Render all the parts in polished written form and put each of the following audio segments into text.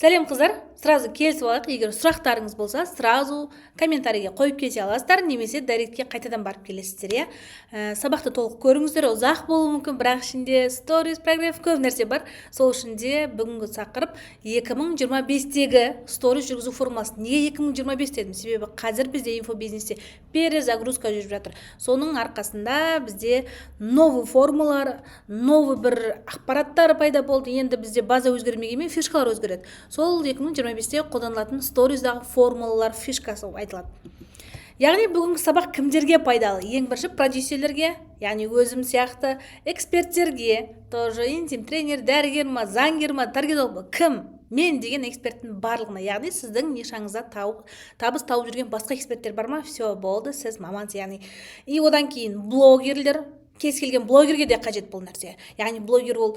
Сәлем қыздар, сразу келісіп алайық. Егер сұрақтарыңыз болса, сразу комментарийге қойып кете аласыздар, немесе дайректке қайтадан барып келесіздер, иә. Сабақты толық көріңіздер, ұзақ болуы мүмкін, бірақ ішінде сторис, прогресс көп нәрсе бар. Сол үшін де бүгінгі тақырып 2025-тегі сторис жүргізу формуласы. Неге 2025 дедім? Себебі қазір бізде инфобизнесте перезагрузка жүріп жатыр. Соның арқасында бізде новый формулалар, новый бір ақпараттар пайда болды. Енді бізде база өзгермегенмен фишкалар өзгереді. Сол 2025-те қолданылатын сториздағы формулалар фишкасы айтылады. Яғни бүгінгі сабақ кімдерге пайдалы? Ең бірінші продюсерлерге, яғни өзім сияқты эксперттерге, тоже интим тренер, дәрігер ма, заңгер ма, таргетолог ма, кім? Мен деген эксперттің барлығына, яғни сіздің нишаңызда табыс тауып жүрген басқа эксперттер бар ма? Все, болды, сіз мамансыз, яғни. И одан кейін блогерлер, кез келген блогерге де қажет бұл нәрсе. Яғни блогер ол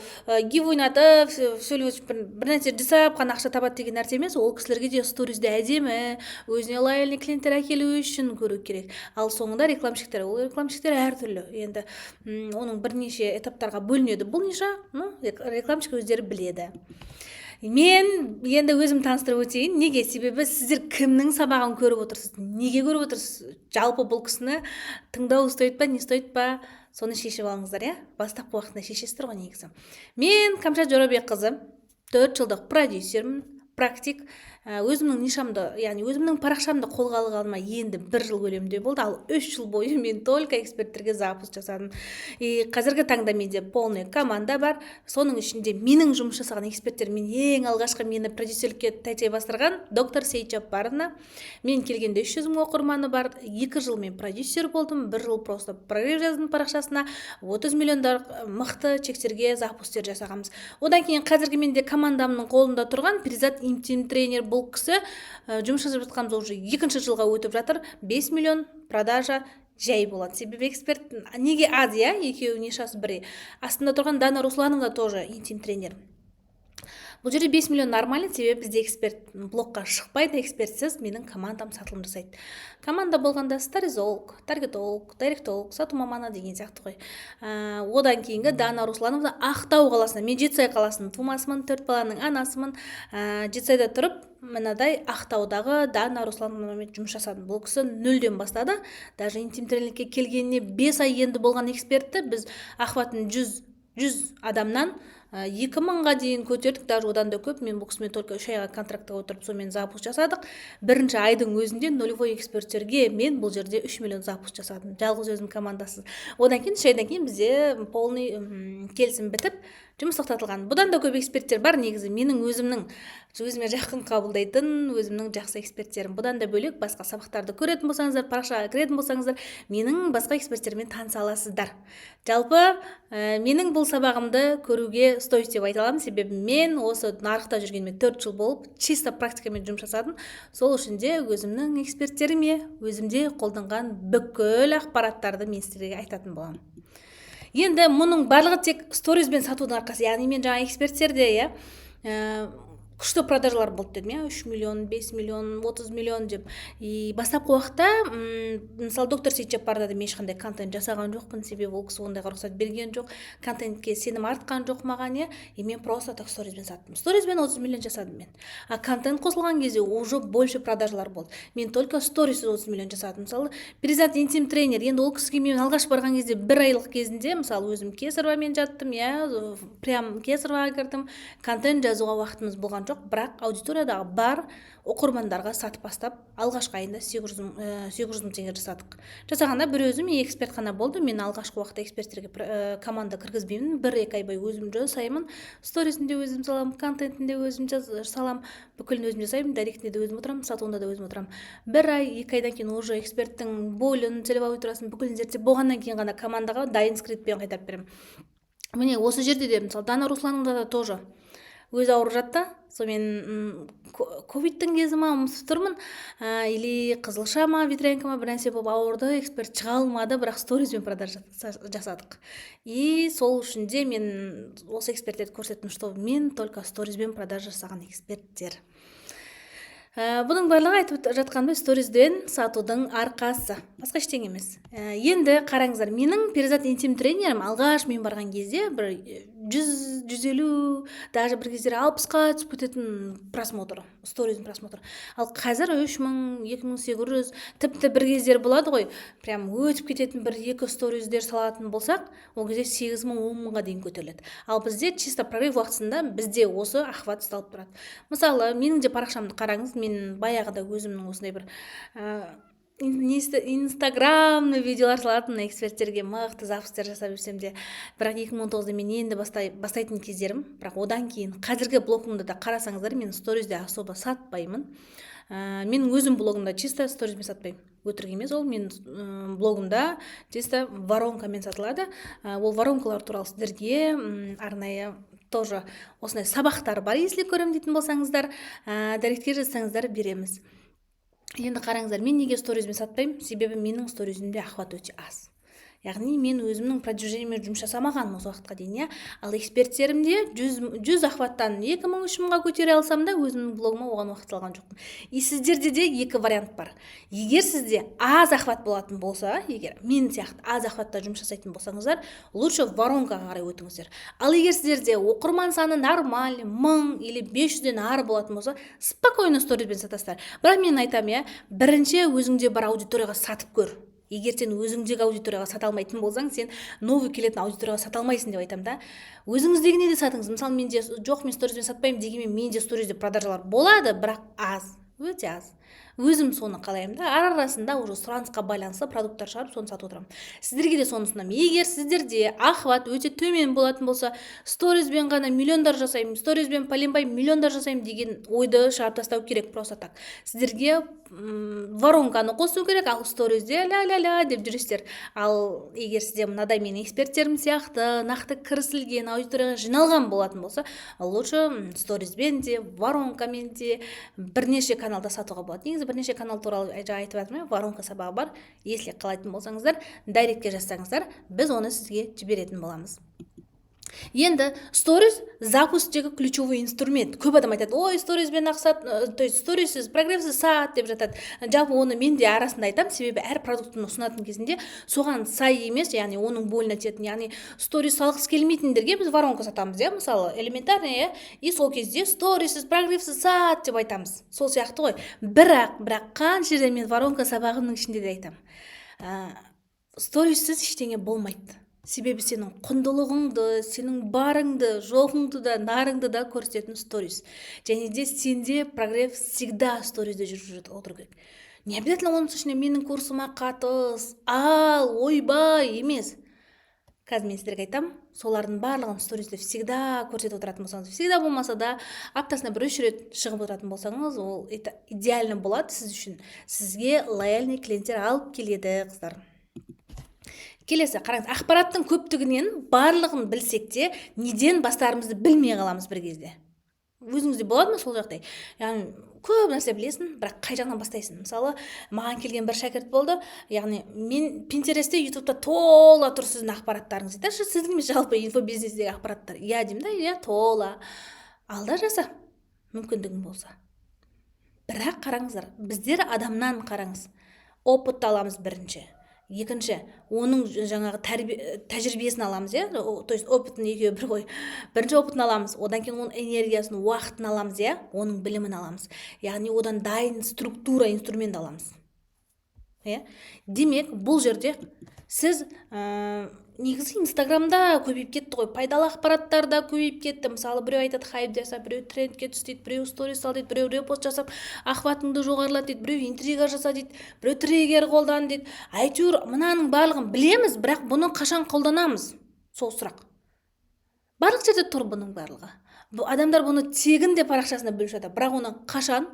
гив ойнатып, сөйлесіп бір нәрсе жасап қана ақша табады деген нәрсе емес. Ол кісілерге де сторизде әдемі, өзіне лояльный клиенттер әкелу үшін көру керек. Ал соңында рекламщиктер, ол рекламщиктер әртүрлі. Енді оның бірнеше этаптарға бөлінеді. Бұл ниша, рекламщик өздері біледі. Мен енді өзім таныстырып өтейін. Неге? Себебі сіздер кімнің сабағын көріп отырсыз? Неге көріп отырсыз? Жалпы бұл кісіні тыңдау стоит па, не стоит па? Соны шешіп алыңыздар, иә? Бастапқы уақытында шешесіздер ғой негізі. Мен Камшат Жорабекқызы, 4 жылдық продюсермін, практик. Өзімнің нишамды, яғни өзімнің парақшамды қолға алғаныма енді 1 жыл көлемінде болды. Ал 3 жыл бойы мен только эксперттерге запуск жасадым. Қазіргі таңда менде полный команда бар. Соның ішінде менің жұмыс жасаған эксперттер, мен ең алғашқы мені продюсерлікке тәйте бастырған доктор Сейт Жаппаровна. Мен келгенде 300 мың оқырманы бар. 2 жыл мен продюсер болдым. 1 жыл просто прогресс жаздым парақшасына. 30 миллиондар мықты чектерге запустер жасағанбыз. Одан кейін қазіргі менде командамның қолында тұрған Перизат интим тренер. Бұл кісі жұмыс жасап жатқанымыз уже 2-ші жылға өтіп жатыр. 5 миллион продажа жай болады. Себебі эксперт неге аз, иә? Екеуі нишасы бірі. Астында тұрған Дана Руслановна тоже интим тренер. Бұл жерде 5 миллион нормально, себебі бізде эксперт блокқа шықпайды, экспертсіз менің командам сатылым жасайды. Команда болғанда сторизолог, таргетолог, директолог, сату маманы деген сияқты ғой. Одан кейінгі Дана Руслановна Ақтау қаласында, мен Жетісай қаласының тумасымын, 4 баланың анасымын. Жетісайда тұрып, мынадай Ақтаудағы Дана Руслановнамен жұмыс жасадым. Бұл кісі 0-ден бастады. Даже интим тренерлікке келгеніне 5 ай енді болған экспертті біз охватын 100 адамнан 2000-ға дейін көтердік, даже одан да көп. Мен бұл кісімен только 3 айға контрактқа отырып, сонымен запуск жасадық. Бірінші айдың өзінде нулевой эксперттерге мен бұл жерде 3 миллион запуск жасадым. Жалғыз өзім командасыз. Одан кейін 3 айдан кейін бізде полный келісім бітіп, жұмыс тоқтатылған. Бұдан да көп эксперттер бар, негізі менің өзіме жақын қабылдайтын, өзімнің жақсы эксперттерім. Бұдан да бөлек басқа сабақтарды көретін болсаңыздар, парақшаға кіретін болсаңыздар, менің басқа эксперттермен таныса аласыздар. Жалпы менің бұл сабағымды көруге стоит деп айта аламын, себебі мен осы нарықта жүргеніме 4 жыл болып, чисто практикамен жұмыс жасадым. Сол үшін де өзімнің эксперттеріме, өзімде қолданған бүкіл ақпараттарды мен сіздерге айтатын боламын. Енді мұның барлығы тек сторизбен сатудың арқасы. Яғни мен жаңа эксперттерде, иә, күшті продажалар болды дедім, иә, 3 миллион, 5 миллион, 30 миллион деп. Бастапқы уақытта, мысалы, доктор Сейт Жаппаровнадан мен ешқандай контент жасаған жоқпын, себебі ол кісі ондайға рұқсат берген жоқ, контентке сенім артқан жоқ маған, иә. Мен просто так сторизбен саттым. Сторизбен 30 миллион жасадым мен. А контент қосылған кезде уже больше продажалар болды. Мен только сторизбен 30 миллион жасадым. Мысалы, Перизат интим тренер, енді ол кісіге мен алғаш барған кезде 1 айлық кезінде, мысалы, өзім Кесаровамен жаттым, иә, прям Кесароваға кірдім, контент жазуға уақытымыз болған жоқ, бірақ аудиториядағы бар оқырмандарға сатып бастап, алғашқы айында 800 мың теңге жасадық. Жасағанда бір өзім эксперт қана болды. Мен алғашқы уақытта эксперттерге команда кіргізбеймін. 1-2 ай бойы өзім жасаймын. Сторисінде өзім салам, контентінде өзім салам, бүкілін өзім жасаймын, директінде де өзім отырамын, сатуында да өзім отырамын. 1 ай, 2 айдан кейін уже эксперттің болын, целевой аудиториясын бүкілін зерттеп болғаннан кейін ғана командаға дайын скриптпен қайтарып беремін. Міне осы жерде де, мысалы, Дана Руслановна да тоже өзі ауырып жатты. Сонымен ковидтің кезі ма, ұмытып тұрмын, или қызылша ма, ветрянка ма, бір нәрсе болып ауырды, эксперт шыға алмады, бірақ сторизбен продаж жасадық. И сол үшін де мен осы эксперттерді көрсеттім, что мен только сторизбен продаж жасаған эксперттер. Бұның барлығы айтып жатқанымда сторизден сатудың арқасы, басқа ештеңе емес. Енді қараңыздар, менің Перизат интим тренерім алғаш мен барған кезде бір 100-150, даже бір кездері 60-қа түсіп кететін просмотр, сториздың просмотр. Ал қазір 3000, 2800, тіпті бір кездері болады ғой, прям өтіп кететін бір 2 сториздер салатын болсақ, ол кезде 8000, 10000-ға дейін көтеріледі. Ал бізде чисто прогрев уақытысында бізде осы охват ұсталып тұрады. Мысалы, менің де парақшамды қараңыз, мен баяғыда өзімнің осындай бір инстаграмный видеолар салатын эксперттерге мықты запустар жасап жүрсем де, бірақ 2019-да мен енді бастайтын кездерім, бірақ одан кейін қазіргі блогымда да қарасаңыздар, мен сторизде особо сатпаймын. Менің өзім блогымда чисто сторизбен сатпаймын. Өтірік емес, ол мен блогымда чисто воронкамен сатылады. Ол воронкалар туралы сіздерге арнайы тоже осындай сабақтар бар, если көрем дейтін болсаңыздар, директке жазсаңыздар береміз. Енді қараңыздар, мен неге сторизбен сатпаймын? Себебі менің сторизімде охват өте аз. Яғни мен өзімнің продвижениемен жұмыс жасамағаным осы уақытқа дейін, ал эксперттерімде 100 охваттан 2000-3000-ға көтере алсам да, өзімнің блогыма оған уақыт салған жоқпын. И сіздерде де екі вариант бар. Егер сізде аз охват болатын болса, егер мен сияқты аз охватта жұмыс жасайтын болсаңыздар, лучше воронкаға қарай өтіңіздер. Ал егер сіздерде оқырман саны нормаль 1000 или 500-ден ары болатын болса, спокойно сторизбен сатасыздар. Бірақ мен айтамын, бірінші өзіңде бар аудиторияға сатып көр. Егер сен өзіңдегі аудиторияға сата алмайтын болсаң, сен новый келетін аудиторияға сата алмайсың деп айтам да. Өзіңіздегіне де сатыңыз. Мысалы, менде жоқ, мен сторизбен сатпаймын дегенмен менде сторизде продажалар болады, бірақ аз, өте аз. Өзім соны қалаймын да, арасында уже сұранысқа байланысты продукттар шығарып, соны сатып отырамын. Сіздерге де соны ұсынамын. Егер сіздерде охват өте төмен болатын болса, сторизбен ғана миллиондар жасаймын, сторизбен пәленбай миллиондар жасаймын деген ойды шығарып тастау керек, просто так. Сіздерге воронканы қосу керек, ал сторизде ля-ля-ля деп жүресіздер. Ал егер сізде мынадай мен эксперттерім сияқты нақты кірісілген аудиторияға жиналған болатын болса, лучше сторизбен де, воронкамен де бірнеше каналда сатуға болады. Негізі бірнеше канал туралы айтып жатырмын, воронка сабағы бар. Если қалайтын болсаңыздар, директке жазсаңыздар, біз оны сізге жіберетін боламыз. Енді сторис запусктегі ключевой инструмент. Көп адам айтады, ой, сторизбен ақсат, то есть сторисіз, прогрессіз сат деп жатады. Жалпы оны мен де арасында айтам, себебі әр продуктын ұсынатын кезінде соған сай емес, яғни оның бойына тиетін, яғни сторис салғысы келмейтіндерге біз воронка сатамыз, мысалы, элементарный, и сол кезде сторисіз, прогрессіз сат деп айтамыз. Сол сияқты ғой. Бірақ қанша жерде мен воронка сабағының ішінде де айтам. Сторисіз ештеңе болмайды. Себебі сенің құндылығыңды, сенің барыңды, жоғыңды да, нарыңды да көрсететін сторис. Және де сенде прогресс всегда сторизде жүріп отыру керек. Не обязательно оның ішіне менің курсыма қатыс, ал, ойбай емес. Қазір мен сіздерге айтам, солардың барлығын сторизде всегда көрсетіп отыратын болсаңыз, всегда болмаса да аптасына 1-3 рет шығып отыратын болсаңыз, ол идеально болады сіз үшін. Сізге лояльный клиенттер алып келеді, қыздар. Келесі, қараңыз, ақпараттың көптігінен барлығын білсек те, неден бастарымызды білмей қаламыз бір кезде. Өзіңізде болады ма сол жағдай? Яғни, көп нәрсе білесің, бірақ қай жағынан бастайсың? Мысалы, маған келген бір шәкірт болды, яғни, мен Pinterestте, YouTube'да тола тұр сіздің ақпараттарыңыз. Сіздің емес жалпы инфобизнестегі ақпараттар. Я деймін да, тола. Алда жаса, мүмкіндігің болса. Бірақ қараңыздар, біздер адамнан қараңыз. Опытты аламыз бірінші. Екінші, оның жаңағы тәжірибесін аламыз, то есть опытын екеуі бір ғой. Бірінші опытын аламыз, одан кейін оның энергиясын, уақытын аламыз, оның білімін аламыз. Яғни одан дайын структура, инструмент аламыз. Демек, бұл жерде сіз негізі инстаграмда көбейіп кетті ғой, пайдалы ақпараттар да көбейіп кетті. Мысалы, біреу айтады хайп жасап, біреу трендке түс дейді, біреу сторис сал дейді, біреу репост жасап охватыңды жоғарылат дейді, біреу интрига жаса дейді, біреу триггер қолдан дейді. Әйтеуір мынаның барлығын білеміз, бірақ бұны қашан қолданамыз? Сол сұрақ. Барлық жерде тұр бұның барлығы. Адамдар бұны тегін де парақшасында бөліп жатыр, бірақ оны қашан,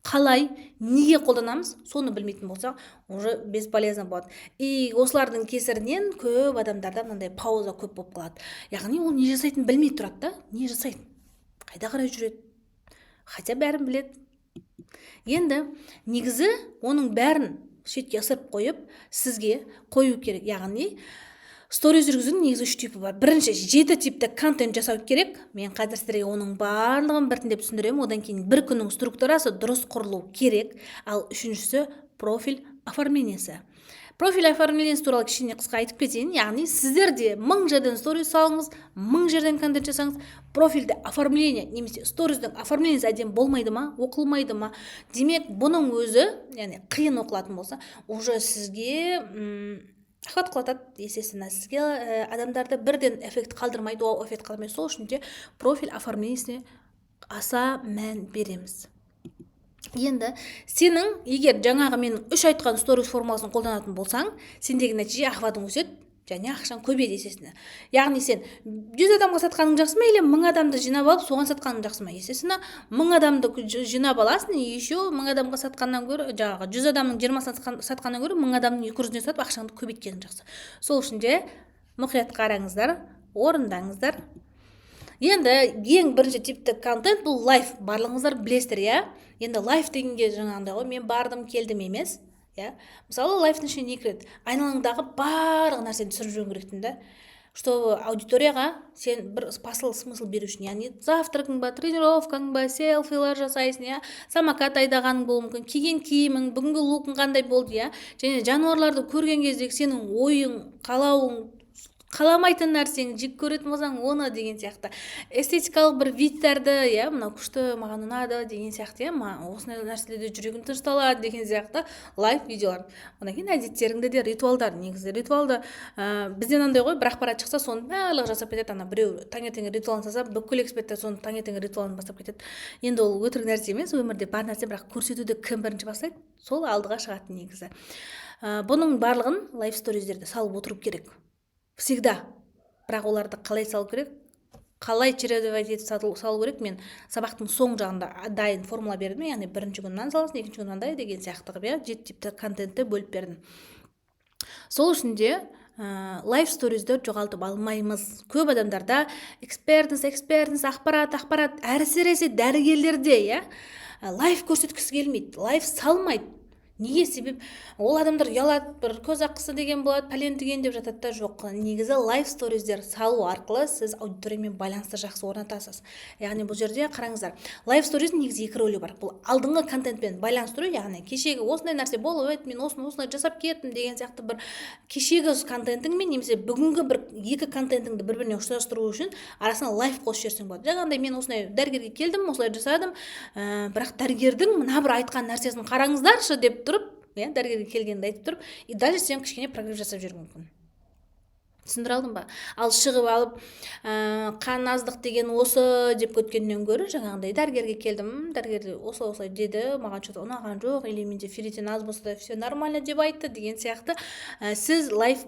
қалай, неге қолданамыз, соны білмейтін болсақ, уже бесполезно болады. И осылардың кесірінен көп адамдарда мынандай пауза көп болып қалады. Яғни ол не жасайтын білмей тұрады да, не жасайды, қайда қарай жүреді, хотя бәрін біледі. Енді негізі оның бәрін шетке ысырып қойып, сізге қою керек. Яғни сторис жүргізудің негізі 3 типі бар. Бірінші, 7 типті контент жасау керек. Мен қазір сіздерге оның барлығын біртіндеп түсіндіремін. Одан кейін бір күннің структурасы дұрыс құрылу керек. Ал үшіншісі профиль оформениесі. Профиль оформлениесі туралы кішкене қысқа айтып кетейін. Яғни сіздер де 1000 жерден сторис салыңыз, 1000 жерден контент жасаңыз, профильді оформление немесе сториздың оформлениесі әдемі болмайды ма, оқылмайды ма? Демек, бұның өзі, яғни қиын оқылатын болса, уже сізге охват құлатады, естественно, сізге адамдарды бірден эффект қалдырмайды, ол эффект қалдырмайды. Сол үшін де профиль оформлениесіне аса мән береміз. Енді сенің егер жаңағы менің 3 айтқан сторис формуласын қолданатын болсаң, сендегі нәтиже охватың өседі және ақшаң көбейеді естественно. Яғни сен 100 адамға сатқаның жақсы ма, или 1000 адамды жинап алып соған сатқаның жақсы ма? Естественно, 1000 адамды жинап аласың, еще 1000 адамға сатқаннан гөрі, жаңағы 100 адамның 20-сына сатқаннан гөрі 1000 адамның 200-іне сатып ақшаңды көбейткенің жақсы. Сол үшін де мұқият қараңыздар, орындаңыздар. Енді ең бірінші типті контент бұл лайф. Барлығыңыздар білесіздер, иә? Енді лайф дегенге жаңағындай ғой, мен бардым, келдім емес. Мысалы, лайфтың ішіне не кіреді? Айналаңдағы барлық нәрсені түсіріп жүрген керексің да. Что аудиторияға сен бір посыл смысл беру үшін, яғни завтракың ба, тренировкаң ба, селфилар жасайсың, иә, самокат айдағаның болуы мүмкін, киген киімің, бүгінгі лукың қандай болды, иә, және жануарларды көрген кездегі сенің ойың, қалауың, қаламайтын нәрсең, жек көретін болсаң оны деген сияқты. Эстетикалық бір видтарды, иә, мынау күшті, маған ұнады деген сияқты, иә, осындай нәрселерде жүрегім тынышталады деген сияқты лайф видеолар. Одан кейін әдеттеріңді де ритуалдар, негізі ритуалды бізден андай ғой, бір ақпарат шықса, соны барлығы жасап кетеді. Ана біреу таңертең ритуалын жасаса, бүкіл эксперттер соны таңертең ритуалын бастап кетеді. Енді ол өтірік нәрсе емес, өмірде бар нәрсе, бірақ көрсетуді кім бірінші бастайды, сол алдыға шығатын негізі. Бұның барлығын лайф сториздерді салып отыру керек. Всегда. Бірақ оларды қалай салу керек? Қалай чередовать етіп салу керек? Мен сабақтың соң жағында дайын формула бердім. Яғни бірінші күн мынаны саласың, екінші күн мынандай деген сияқты қылып, 7 типті контентті бөліп бердім. Сол үшін де лайф сторизді жоғалтып алмаймыз. Көп адамдарда экспертіңіз, ақпарат, әрсіресе дәрігерлерде, иә, лайф көрсеткісі келмейді, лайф салмайды. Неге? Себеп ол адамдар ұялады, бір көз ақысы деген болады, пәлен түген деп жатады да. Жоқ, негізі лайф сториздер салу арқылы сіз аудиториямен байланысты жақсы орнатасыз. Яғни бұл жерде қараңыздар, лайф сториздің негізі екі рөлі бар. Бұл алдыңғы контентпен байланыстыру, яғни кешегі осындай нәрсе болып еді, мен осындай жасап кеттім деген сияқты бір кешегі контентіңмен немесе бүгінгі бір екі контентіңді бір-біріне ұштастыру үшін арасына лайф қосып жіберсең болады. Жаңағындай мен осындай дәрігерге келдім, осылай жасадым, бірақ дәрігердің мына бір айтқан нәрсесін қараңыздаршы деп тұрып, дәрігерге келгенді айтып тұрып, и даже сен кішкене прогресс жасап жүрген мүмкін. Түсіндіре алдым ба? Ал шығып алып, қан аздық деген осы деп көткеннен гөрі, жаңағындай дәрігерге келдім, дәрігер осылай деді, маған что-то ұнаған жоқ, или менде ферритин аз болса да все нормально деп айтты деген сияқты, сіз лайф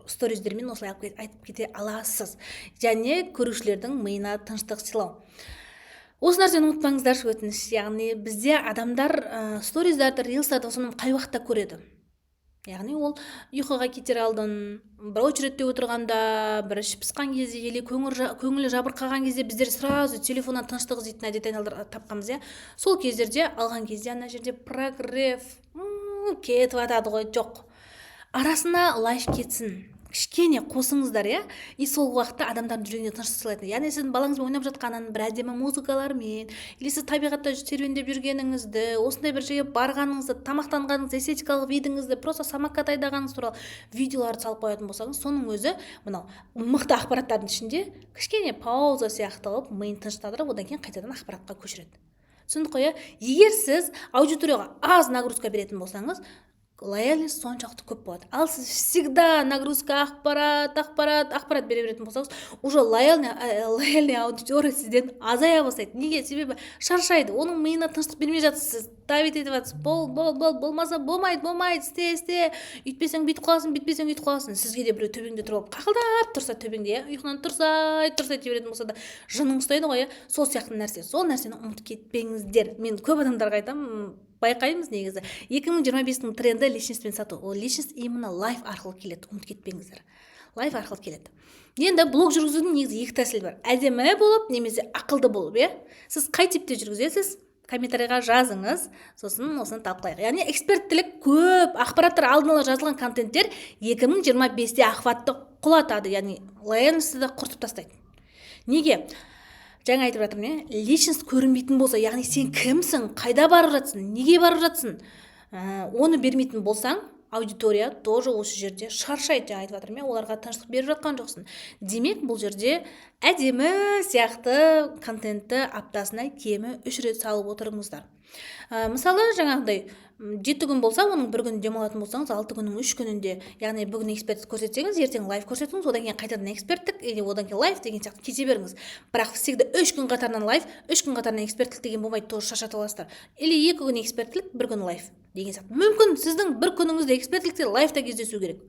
сториздермен осылай айтып кете аласыз. Және көрушілердің миына тыныштық сыйлау. Осы нәрсені ұмытпаңыздаршы, өтініш. Яғни бізде адамдар сториздарды, рилстарды соның қай уақытта көреді. Яғни ол ұйқыға кетер алдын, бір очередте отырғанда, бір іші пысқан кезде, или көңілі жабырқаған кезде біздер сразу телефоннан тыныштық іздейтін әдет айналдырып тапқанбыз, иә. Сол кездерде алған кезде ана жерде прогресс кетіп жатады ғой, жоқ. Арасына лайф кетсін. Кішкене қосыңыздар, иә, и сол уақытта адамдардың жүрегіне тыныштық сыйлайды. Яғни сіздің балаңызбен ойнап жатқанын бір әдемі музыкалармен, или сіз табиғатта серуендеп жүргеніңізді, осындай бір жерге барғаныңызды, тамақтанғаныңызды, эстетикалық видіңізді, просто самокат айдағаныңыз туралы видеоларды салып қоятын болсаңыз, соның өзі мынау мықты ақпараттардың ішінде кішкене пауза сияқты қылып, миын тыныштандырып, одан кейін қайтадан ақпаратқа көшіреді. Түсіндік қой, егер сіз аудиторияға аз нагрузка беретін болсаңыз, лояльность соншалықты көп болады. Ал сіз всегда нагрузка, ақпарат бере беретін болсаңыз, уже лояльный аудитория сізден азая бастайды. Неге? Себебі шаршайды. Оның миына тыныштық бермей жатсыз. Давит етіп жатсыз. Болмаса болмайды, істе. Үйтпесең бүйтіп қаласың. Сізге де біреу төбеңде тұрып қақылдап тұрса төбеңде, ұйқынан тұрсай дей беретін болса да, жының ұстайды ғой, сол сияқты нәрсе. Сол нәрсені ұмытып кетпеңіздер. Мен көп адамдарға айтамын, байқаймыз негізі. 2025-ның тренді личностьпен сату. Ол личность именно лайф арқылы келеді. Ұмытып кетпеңіздер. Лайф арқылы келеді. Енді блог жүргізудің негізі екі тәсіл бар. Әдемі болып, немесе ақылды болып, иә. Сіз қай типте жүргізесіз? Комментарийға жазыңыз, сосын осыны талқылайық. Яғни эксперттілік көп, ақпараттар алдын ала жазылған контенттер 2025-те охватты құлатады, яғни лояльностьті да құртып тастайды. Неге? Жаңа айтып жатырмын, личность көрінбейтін болса, яғни сен кімсің, қайда барып жатсың, неге барып жатсың, оны бермейтін болсаң, аудитория тоже осы жерде шаршайды, жаңа айтып жатырмын, оларға тыныштық беріп жатқан жоқсың. Демек бұл жерде әдемі сияқты контентті аптасына кемі 3 рет салып отырыңыздар. Мысалы жаңағыдай 7 күн болса, оның бір күн демалатын болсаңыз, 6 күннің 3 күнінде, яғни бүгін эксперттік көрсетсеңіз, ертең лайв көрсетіңіз, одан кейін қайтадан эксперттік, или одан кейін лайв деген сияқты кете беріңіз. Бірақ всегда 3 күн қатарынан лайв, 3 күн қатарынан эксперттік деген болмайды, тоже шаршатып аласыздар. Или 2 күн эксперттік, 1 күн лайв деген сияқты. Мүмкін сіздің бір күніңізде эксперттікте лайфта кездесу керек.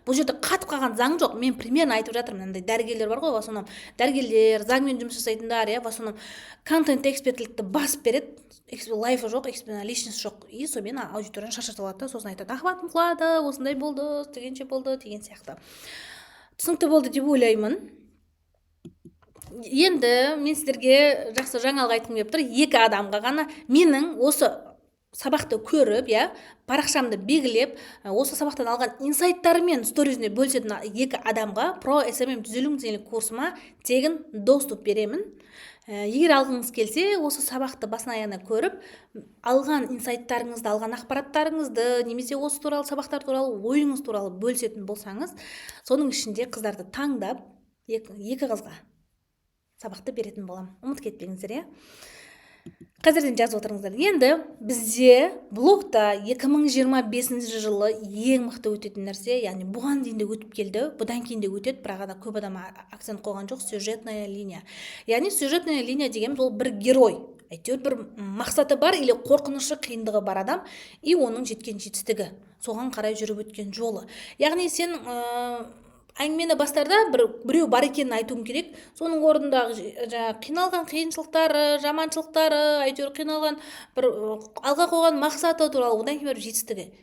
Бұл жерде қатып қалған заң жоқ. Мен примерно айтып жатырмын. Мынандай дәрігерлер бар ғой, в основном дәрігерлер, заңмен жұмыс жасайтындар, в основном контент эксперттікті басып береді. Лайфы жоқ, личность жоқ. И сонымен аудиторияны шаршатып алады да, сосын айтады, охватым құлады, осындай болды, дегенше болды, деген сияқты. Түсінікті болды деп ойлаймын. Енді мен сіздерге жақсы жаңалық айтқым келіп тұр. 2 адамға ғана менің осы сабақты көріп, парақшамды белгілеп, осы сабақтан алған инсайттарымен сторизіне бөлісетін 2 адамға Pro SMM 150 теңгелік курсыма тегін доступ беремін. Егер алғыңыз келсе, осы сабақты басынан аяғына көріп, алған инсайттарыңызды, алған ақпараттарыңызды, немесе осы туралы сабақтар туралы ойыңыз туралы бөлісетін болсаңыз, соның ішінде қыздарды таңдап, 2 қызға сабақты беретін болам. Ұмыт кетпеңіздер, Қазірден жазып отырыңыздар. Енді бізде блогта 2025 жылы ең мықты өтетін нәрсе, яғни бұған дейін де өтіп келді, бұдан кейін де өтеді, бірақ көп адам акцент қойған жоқ, сюжетная линия. Яғни сюжетная линия дегеніміз ол бір герой, әйтеуір бір мақсаты бар или қорқынышы, қиындығы бар адам, и оның жеткен жетістігі, соған қарай жүріп өткен жолы. Яғни сен әңгімені бастарда біреу бар екенін айтуым керек, соның орнында қиналған қиыншылықтары, жаманшылықтары, әйтеуір қиналған бір алға қойған мақсаты туралы, одан кейін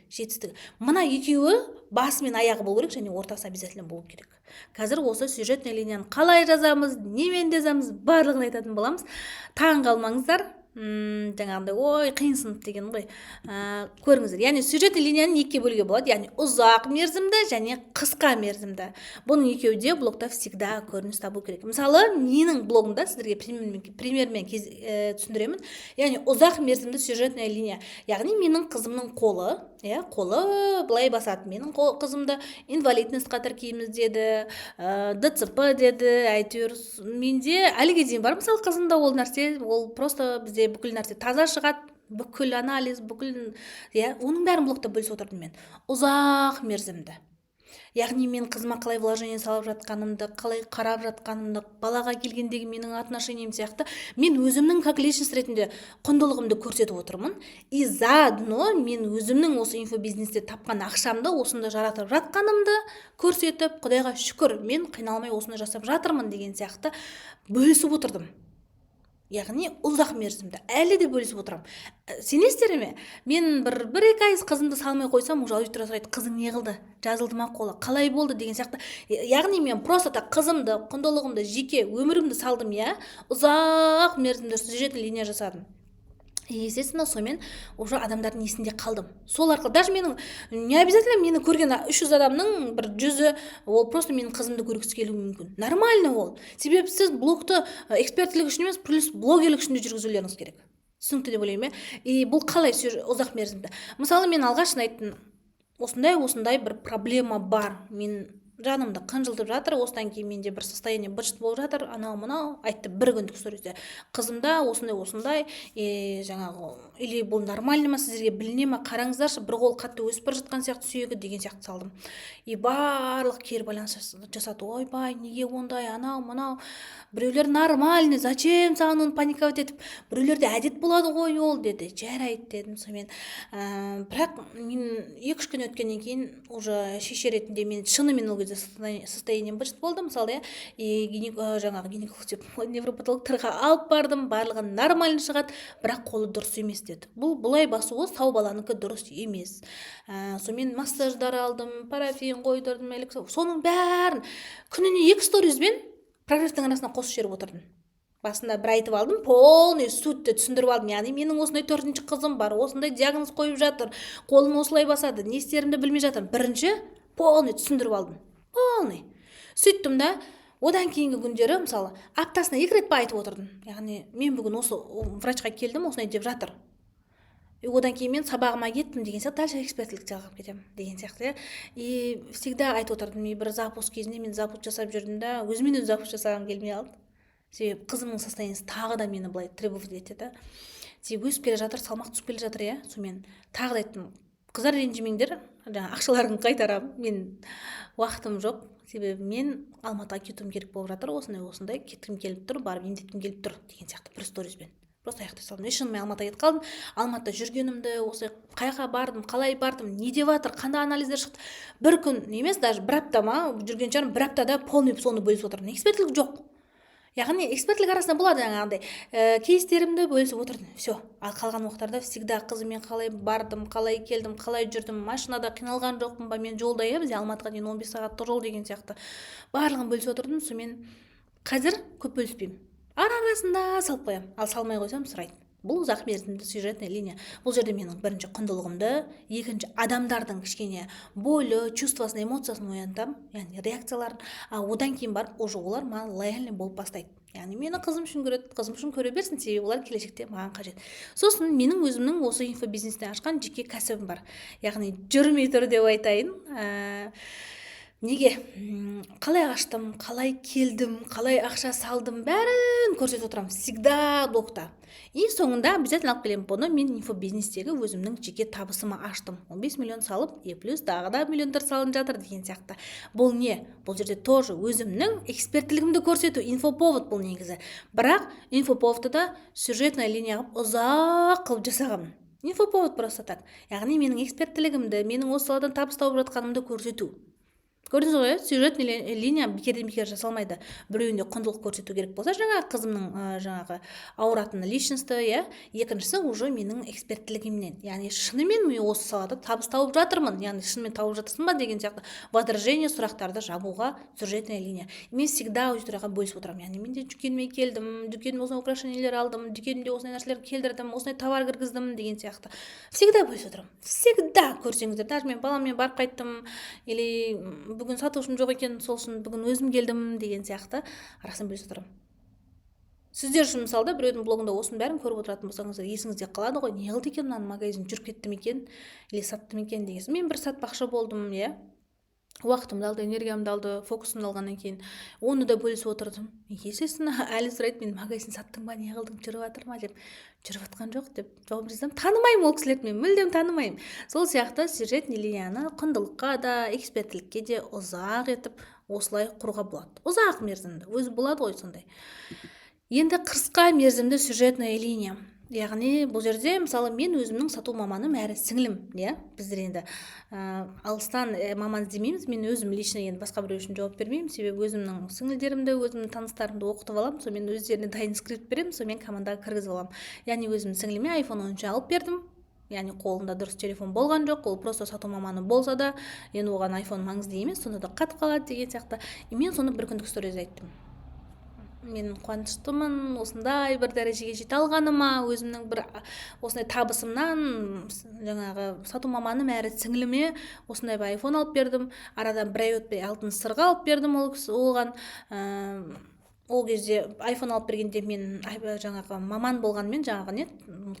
жетістігі. Мына екеуі басы мен аяғы болу керек, және ортасы обязательно болу керек. Қазір осы сюжетный линияны қалай жазамыз, немен жазамыз, барлығын айтатын боламыз. Таң қалмаңыздар. Жаңағындай ой қиынсын деген ғой. Көріңіздер. Яғни сюжетный линияны 2-ге бөлуге болады. Яғни ұзақ мерзімді және қысқа мерзімді. Бұның екеуі де блогта всегда көрініс табу керек. Мысалы, менің блогымда сіздерге примермен түсіндіремін. Яғни ұзақ мерзімді сюжетная линия. Яғни менің қызымның қолы былай басады. Менің қызымды инвалидностьқа тіркейміз деді, ДЦП деді, әйтеуір менде әліге дейін бар. Мысалы, қызымда ол нәрсе, ол просто бізде бүкіл нәрсе таза шығады, бүкіл анализ, оның бәрін блогта бөлісіп отырдым мен. Ұзақ мерзімді. Яғни мен қызыма қалай вложение салып жатқанымды, қалай қарап жатқанымды, балаға келгендегі менің отношением сияқты, мен өзімнің как личность ретінде құндылығымды көрсетіп отырмын. И заодно мен өзімнің осы инфобизнесте тапқан ақшамды осында жаратып жатқанымды көрсетіп, Құдайға шүкір, мен қиналмай осыны жасап жатырмын деген сияқты бөлісіп отырдым. Яғни ұзақ мерзімді әлі де бөлісіп отырам. Сенесіздер ме? Мен бір-екі ай қызымды салмай қойсам, уже аудитория сұрайды, қызың не қылды? Жазылды ма қолы? Қалай болды деген сияқты. Яғни мен просто қызымды, құндылығымды, жеке өмірімді салдым, ұзақ мерзімді сюжетный линия жасадым. Естественно, сонымен уже адамдардың есінде қалдым. Сол арқылы даже менің не обязательно мені көрген 300 адамның бір 100-і ол просто менің қызымды көргісі келуі мүмкін. Нормально ол. Себебі сіз блогты экспертлік үшін емес, плюс блогерлік үшін де жүргізулеріңіз керек. Түсінікті деп ойлаймын. И бұл қалай ұзақ мерзімді? Мысалы, мен алғашын айттым, осындай бір проблема бар. Мен жанымды қынжылтып жатыр, осыдан кейін менде бір состояние быт-шыт болып жатыр, анау-мынау айтты бір күндік сторизде. Қызымда осындай, жаңағы, или бұл нормально ма, сіздерге біліне ма, қараңыздаршы, бір қол қатты өсіп бара жатқан сияқты сүйегі деген сияқты салдым. И барлық кері байланыс жасады. Ойбай, неге ондай, анау-мынау, біреулер нормальный, зачем саған оны паниковать етіп, біреулерде әдет болады ғой ол деді. Жарайды дедім сонымен. Бірақ мен 2-3 күн өткеннен кейін уже шеше ретінде мен шынымен ол кезде состоянием быт-шыт болды, мысалы, жаңағы гинеколог деп невропатологтарға алып бардым, барлығы нормально шығады, бірақ қолы дұрыс емес деді. Бұлай басуы сау баланыкі дұрыс емес. Сонымен массаждар алдым, парафин қойдырдым, соның бәрін күніне 2 сторизбен прогресстің арасына қосып жіберіп отырдым. Басында бір айтып алдым, полный сутті түсіндіріп алдым. Яғни менің осындай 4-ші қызым бар, осындай диагноз қойып жатыр, қолын осылай басады, не істерімді білмей жатырмын. Бірінші полный түсіндіріп алдым. Полный. Сөйттім да, одан кейінгі күндері, мысалы, аптасына 2 рет па айтып отырдым. Яғни мен бүгін осы врачқа келдім, осындай деп жатыр. одан кейін мен сабағыма кеттім деген сияқты дальше экспертілік жалғап кетемін деген сияқты. И всегда айтып отырдым, бір запуск кезінде мен запуск жасап жүрдім да өзімен өзі запуск жасағым келмей қалды. Себебі қызымның состояниесі тағы да мені былай требовать етеді. Себебі өсіп келе жатыр, салмақ түсіп келе жатыр, иә. Сонымен тағы да айттым, қыздар ренжімеңдер, ақшаларын қайтарамын, мен уақытым жоқ. Себебі мен Алматыға кетуім керек болып жатыр, осындай кеткім келіп тұр, барып емдеткім келіп тұр деген сияқты бір сторизбен. Просто аяқтай салдым. Шынымен Алматыға кетіп қалдым. Алматыда жүргенімді, осы қаяққа бардым, қалай бардым, не деп жатыр, қандай анализдер шықты. Бір күн емес, даже бір апта ма жүрген шығармын, бір аптада полный соны бөлісіп отырдым. Экспертлік жоқ. Яғни экспертлік арасында болады жаңағындай кейстерімді бөлісіп отырдым. Все. Ал қалған уақыттарда всегда қызыммен қалай бардым, қалай келдім, қалай жүрдім, машинада қиналған жоқпын ба, мен жолда, бізде Алматыға дейін 15 сағаттық жол деген сияқты барлығын бөлісіп отырдым. Сонымен қазір көп бөліспеймін. Арасында салып қоямын. Ал салмай қойсам сұрайды. Бұл ұзақ мерзімді сюжетная линия. Бұл жерде менің бірінші құндылығымды, екінші адамдардың кішкене бойлы, чувствосын, эмоциясын оянтам, яғни реакцияларын, одан кейін барып уже олар маған лояльный болып бастайды. Яғни мені қызым үшін көреді, қызым үшін көре берсін, себебі олар келешекте маған қажет. Сосын менің өзімнің осы инфобизнесті ашқан жеке кәсібім бар. Яғни жүрмей тұр деп айтайын. Неге? Қалай аштым, қалай келдім, қалай ақша салдым, бәрін көрсетіп отырамын. Всегда блогта. И соңында обязательно алып келемін бұны, мен инфобизнестегі өзімнің жеке табысыма аштым. 15 миллион салып, плюс тағы да миллиондар салынып жатыр деген сияқты. Бұл не? Бұл жерде тоже өзімнің эксперттілігімді көрсету, инфоповод бұл негізі. Бірақ инфоповодты да сюжетная линия қылып ұзақ қылып жасағанмын. Инфоповод просто так. Яғни менің эксперттілігімді, менің осы саладан табыс тауып жатқанымды көрсету. Көрдіңіз ғой, сюжетный линия бекерден бекер жасалмайды. Біреуінде құндылық көрсету керек болса, жаңағы қызымның жаңағы ауыратын личності, иә. Екіншісі уже менің эксперттілігімнен. Яғни шынымен мен осы салада табыс тауып жатырмын. Яғни шынымен тауып жатырсың ба деген сияқты возражение сұрақтарды жабуға сюжетная линия. Мен всегда аудиторияға бөлісіп отырамын. Яғни мен де дүкеніме келдім, дүкенімде осындай украшениелер алдым, дүкенімде осындай нәрселер келдірдім, осындай товар кіргіздім деген сияқты. Всегда бөлісіп отырамын. Всегда көрсеңіздер, даже мен баламмен барып қайттым, или бүгін сатушым жоқ екен, сол үшін бүгін өзім келдім деген сияқты арасын бөлісіп отырамын. Сіздер үшін мысалда біреудің блогында осының бәрін көріп отыратын болсаңыздар, есіңізде қалады ғой, не қылды екен мынаның магазин, жүріп кетті ме екен, или сатты ма екен деген. Мен бір сатпақшы болдым, иә. Уақытымды алды, энергиямды алды, фокусымды алғаннан кейін оны да бөлісіп отырдым. Естественно, әлі сұрайды, мен магазин саттың ба, не қылдың, жүріп жатыр ма деп. Жүріп жатқан жоқ деп жауап берсем, танымаймын ол кісілерді, мен мүлдем танымаймын. Сол сияқты сюжетный линияны құндылыққа да, эксперттілікке де ұзақ етіп осылай құруға болады. Ұзақ мерзімді, өзі болады ғой сондай. Енді қысқа мерзімді сюжетная линия. Яғни бұл жерде мысалы мен өзімнің сату маманым әрі сіңлім, иә. Біздер енді алыстан маман іздемейміз, мен өзім лично енді басқа біреу үшін жауап бермеймін, себебі өзімнің сіңлдерімді, өзімнің таныстарымды оқытып аламын, сонымен өздеріне дайын скрипт беремін, сонымен командаға кіргізіп аламын. Яғни өзім сіңліме iPhone 13 алып бердім. Яғни қолында дұрыс телефон болған жоқ, ол просто сату маманы болса да, енді оған iPhone маңызды емес, сонда да қатып қалады деген сияқты. Мен соны бір күндік сторизде айттым. Мен қуаныштымын осындай бір дәрежеге жете алғаныма, өзімнің бір осындай табысымнан жаңағы сату маманым әрі сіңліме осындай бір iPhone алып бердім. Арадан бір ай өтпей алтын сырға алып бердім оған. Ол кезде iPhone алып бергенде мен жаңағы маман болғанмен, жаңағы не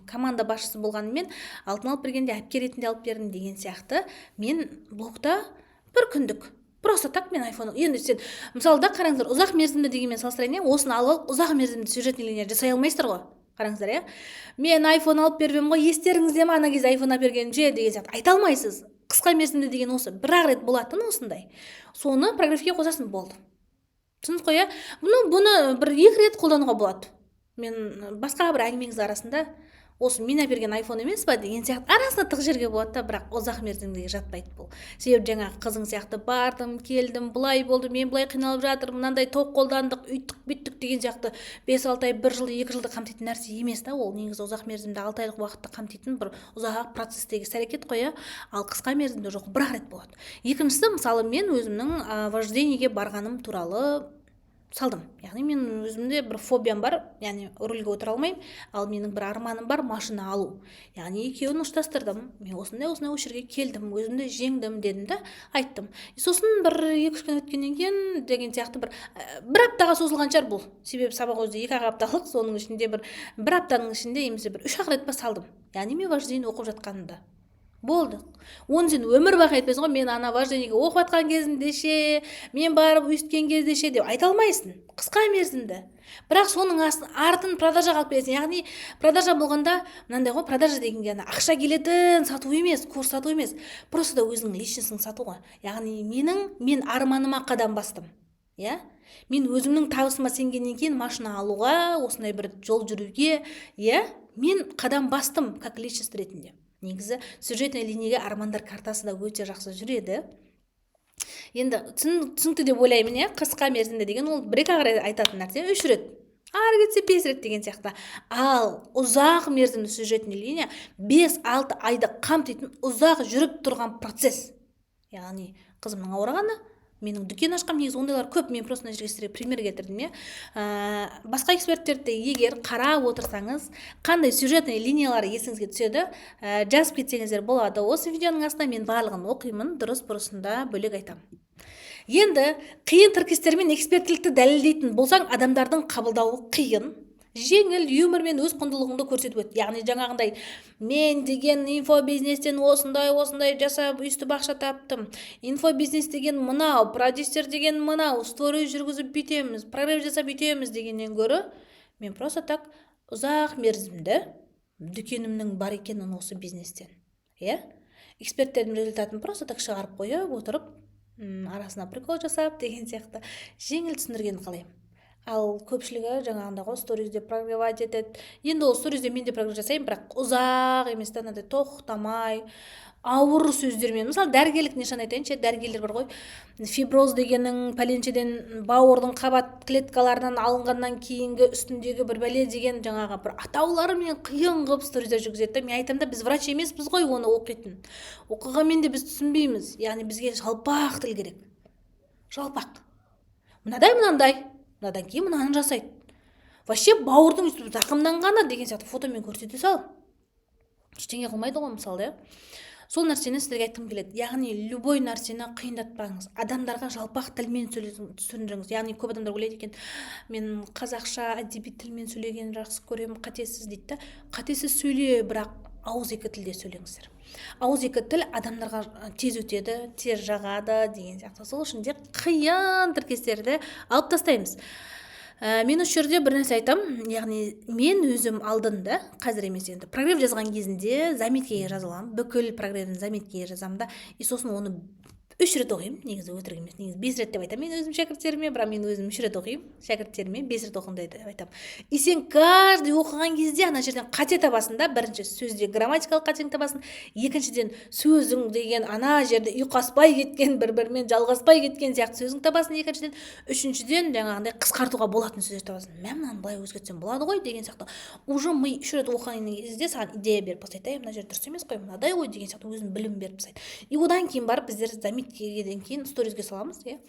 команда басшысы болғанмен алтын алып бергенде әпке ретінде алып бердім деген сияқты. Мен блогта бір күндік просто так мен iPhone, енді сен мысалы да қараңыздар, ұзақ мерзімді дегенмен салыстырайын, осыны алып ұзақ мерзімді сюжетный линия жасай алмайсыздар ғой. Қараңыздар, иә. Мен iPhone алып бербем ғой, естеріңізде ма ана кезде iPhone алып бергенде деген сияқты айта алмайсыз. Қысқа мерзімді деген осы бір-ақ рет болатын осындай. Соны параграфке қосасың, болды. Түсіндіңіз ғой, иә. Бұны бір 2 рет қолдануға болады. Мен басқа бір әңгімеңіз арасында осы мен әперген iPhone емес па деген сияқты арасында тық жерге болады да, бірақ ұзақ мерзімге жатпайды бұл. Себебі жаңағы қызың сияқты бардым, келдім, былай болды, мен былай қиналып жатырмын, мынандай тоқ қолдандық, үйттік, бүйттік деген сияқты 5-6 ай, 1 жыл, 2 жылды қамтитын нәрсе емес та, ол негізі ұзақ мерзімді 6 айлық уақытты қамтитын бір ұзақ процестегі іс-әрекет қой, ал қысқа мерзімде жоқ, бір-ақ рет болады. Екіншісі, мысалы мен өзімнің вождениеге барғаным туралы салдым. Яғни мен өзімде бір фобиям бар, яғни рөлге отыра алмаймын, ал менің бір арманым бар, машина алу. Яғни екеуін ұштастырдым. Мен осындай осы жерге келдім, өзімді жеңдім дедім да, айттым. Сосын бір 2-3 күн өткеннен кейін деген сияқты бір аптаға созылған шығар бұл. Себебі сабақ өзі 2 апталық, соның ішінде бір аптаның ішінде емесе бір 3-ақ рет па салдым. яғни мен вождение оқып жатқанымда болды. Оны сен өмір бақи айтпайсың ғой, мен ана вождениеге оқып жатқан кезімде ше, мен барып өйткен кезде ше деп айта алмайсың. Қысқа мерзімді. Бірақ соның артын продажа қалып келесің. Яғни продажа болғанда мынандай ғой, продажа дегенге ана ақша келетін сату емес, курс сату емес. Просто да өзіңнің личностың сату ғой. Яғни мен арманыма қадам бастым. Иә? Мен өзімнің табысыма сенгеннен кейін машина алуға, осындай бір жол жүруге, иә, мен қадам бастым как личность ретінде. Негізі сюжетный линияға армандар картасы да өте жақсы жүреді. Енді түсінікті деп ойлаймын, иә, қысқа мерзімде деген ол бір-екі айтатын нәрсе 3 рет. Ары кетсе 5 рет деген сияқты. Ал ұзақ мерзімді сюжетный линия 5-6 айды қамтитын ұзақ жүріп тұрған процесс. Яғни қызымның ауырғаны, менің дүкен ашқам, негізі ондайлар көп. Мен просто мына жерге сіздерге пример келтірдім, иә. Басқа эксперттерді егер қарап отырсаңыз, қандай сюжетный линиялары есіңізге түседі, жазып кетсеңіздер болады. Осы видеоның астына мен барлығын оқимын, дұрыс-бұрысында бөлек айтамын. Енді қиын тіркестермен эксперттілікті дәлелдейтін болсаң, адамдардың қабылдауы қиын. Жеңіл юмормен өз құндылығыңды көрсетіп өт. Яғни жаңағындай мен деген инфобизнестен осындай жасап өйстіп ақша таптым. Инфобизнес деген мынау, продюсер деген мынау, сторис жүргізіп бүйтеміз, прогресс жасап бүйтеміз дегеннен гөрі, мен просто так ұзақ мерзімді дүкенімнің бар екенін осы бизнестен. Иә? Эксперттердің результатын просто так шығарып қойып отырып, арасына прикол жасап деген сияқты жеңіл түсіндіргенді қалаймын. Ал көпшілігі жаңағында ғой сторизде прогревать етеді. Енді ол сторизде мен де прогресс жасаймын, бірақ ұзақ емес, анадай тоқтамай, ауыр сөздермен. Мысалы, дәрігерлік нишан айтайыншы, дәрігерлер бар ғой. Фиброз дегеннің пәленшеден бауырдың қабат клеткаларынан алынғаннан кейінгі үстіндегі бір бәле деген жаңағы бір атауларымен қиын қылып сторизде жүргізеді. Мен айтамын да, біз врач емеспіз ғой оны оқитын. Оқығанмен де біз түсінбейміз. Яғни бізге жалпақ тіл керек. Жалпақ. Мынандай. Мынадан кейін мынаны жасайды. Вообще бауырдың үсті зақымданғаны деген сияқты фотомен көрсете сал. Ештеңе қылмайды ғой, мысалы, сол нәрсені сіздерге айтқым келеді. Яғни любой нәрсені қиындатпаңыз. Адамдарға жалпақ тілмен түсіндіріңіз. Яғни көп адамдар ойлайды екен, мен қазақша әдеби тілмен сөйлеген жақсы көремін, қатесіз дейді. Қатесіз сөйле, бірақ ауыз екі тілде сөйлеңіздер. Ауыз екі тіл адамдарға тез өтеді, тез жағады деген сияқты. Сол үшін де қиын тіркестерді алып тастаймыз. Мен осы жерде бір нәрсе айтам, яғни мен өзім алдында, қазір емес енді, прогрев жазған кезінде заметкеге жазыламын, бүкіл прогревін заметкеге жазамын да, и сосын оны 3 рет оқимын, негізі өтірік емес, негізі 5 рет деп айтамын. Мен өзім шәкірттеріме, бірақ мен өзім 3 рет оқимын, шәкірттеріме 5 рет оқыңдай деп айтамын. И сен каждый оқыған кезде ана жерден қате табасың да, бірінші сөзде грамматикалық қатең табасың, екіншіден сөзің деген ана жерде ұйқаспай кеткен, бір-бірімен жалғаспай кеткен сияқты сөзің табасың, екіншіден, үшіншіден жаңағындай қысқартуға болатын сөздер табасың. Мен мынаны былай өзгертсем болады ғой деген сияқты. Уже ми 3 рет оқыған кезде саған идея беріп тастайды. Мына жер дұрыс емес қой, мынадай ғой деген сияқты өзің білім беріп тастайды. И одан кейін барып біздер заметкеден кейін сторизге саламыз, иә.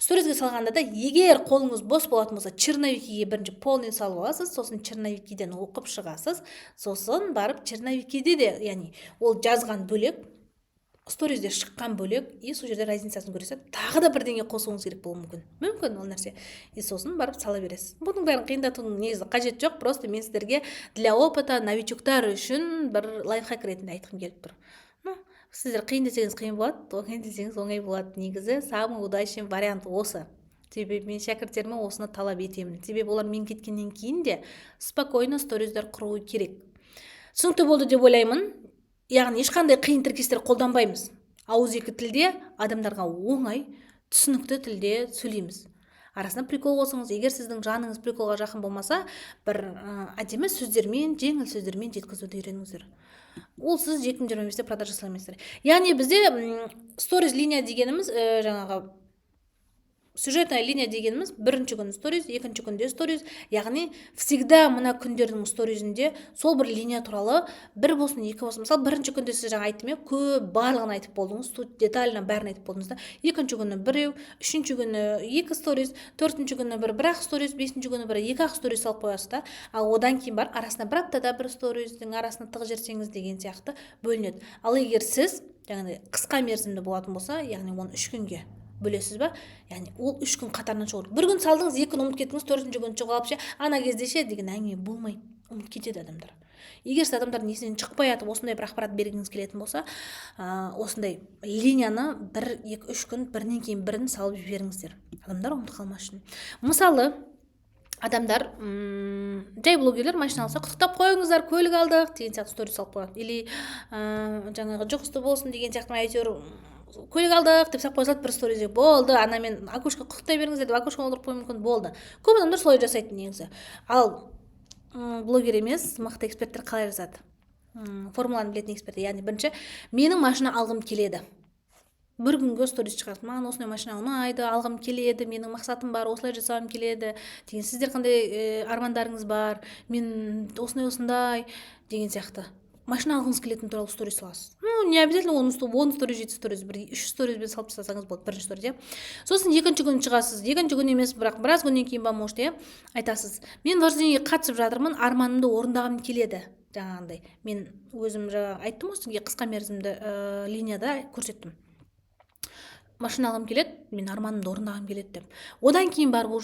Сторизге салғанда да егер қолыңыз бос болатын болса, черновикиге бірінші полный салып аласыз, сосын черновикиден оқып шығасыз, сосын барып черновикиде де, яғни ол жазған бөлек, сторизде шыққан бөлек, и сол жерде разницасын көресіз, тағы да бірдеңе қосуыңыз керек болуы мүмкін. Мүмкін ол нәрсе. И сосын барып сала бересіз. Бұның бәрін қиындатудың негізі қажет жоқ, просто мен сіздерге для опыта новичоктар үшін бір лайфхак ретінде айтқым келіп тұр. Сіздер қиын десеңіз қиын болады, оңай десеңіз оңай болады. Негізі самый удачный вариант осы. Себебі мен шәкірттеріме осыны талап етемін. Себебі олар мен кеткеннен кейін де спокойно сториздер құруы керек. Түсінікті болды деп ойлаймын. Яғни ешқандай қиын тіркестер қолданбаймыз. Ауыз екі тілде адамдарға оңай, түсінікті тілде сөйлейміз. Арасына прикол қосыңыз, егер сіздің жаныңыз приколға жақын болмаса, бір әдемі сөздермен, жеңіл сөздермен жеткізуді үйреніңіздер. Ол сіз 2025-те продаж жасаймайсыздар. Яғни бізде сторис линия дегеніміз, жаңағы сюжетная линия дегеніміз бірінші күн сторис, екінші күнде сторис, яғни всегда мына күндердің сторизінде сол бір линия туралы бір болсын, екі болсын. Мысалы, бірінші күнде сіз жаңа айттым, көп барлығын айтып болдыңыз, детально бәрін айтып болдыңыз да. Екінші күні біреу, үшінші күні екі сторис, төртінші күні бір-ақ сторис, бесінші күні екі-ақ сторис салып қоясыз да. Ал одан кейін бар, арасына бір аптада бір стористің арасына тығыз жерсеңіз деген сияқты бөлінеді. Ал егер сіз жаңағыдай қысқа мерзімді болатын болса, яғни оны 3 күнге бөлесіз ба? Яғни ол 3 күн қатарынан шығыр. Bir күн салдыңыз, 2 күн ұмытып кеттіңіз, 4-ші күн шығып алып ана кезде ше деген әңгіме болмайды. Ұмытып кетеді адамдар. егер сіз адамдардың есінен шықпай жатып осындай бір ақпарат бергіңіз келетін болса, осындай линияны 1-2-3 күн бірінен кейін бірін салып жіберіңіздер, адамдар ұмытып қалмас үшін. Мысалы адамдар жай блогерлер машина алса құттықтап қойыңыздар, көлік алдық деген сияқты сторис салып қояды, или жаңағы жұғысты болсын деген сияқты, әйтеуір көлік алдық деп салып қоя салады бір сторизе, болды, анамен акушка құттықтай беріңіздер деп акушка отырып қою мүмкін, болды. Көп адамдар солай жасайды негізі. Ал блогер емес мықты эксперттер қалай жазады? Формуланы білетін эксперттер, яғни бірінші, менің машина алғым келеді, бір күнге сторис шығарады, маған осындай машина ұнайды, алғым келеді, менің мақсатым бар, осылай жасағым келеді деген, сіздер қандай армандарыңыз бар, мен осындай деген сияқты машина алғыңыз келетін туралы сторис саласыз. Не обязательно 10 сторис, 7 сторис, 3 сторис салып тастасаңыз болды, бірінші сторис. Сосын екінші күн шығасыз, екінші күн емес, бірақ біраз күннен кейін ба может, айтасыз, мен вождениеге қатысып жатырмын, арманымды орындағым келеді. Жаңағындай, мен өзім айттым ғой сізге, қысқа мерзімді линияда көрсеттім. Машина алғым келеді, мен арманымды орындағым келеді деп. Одан кейін барып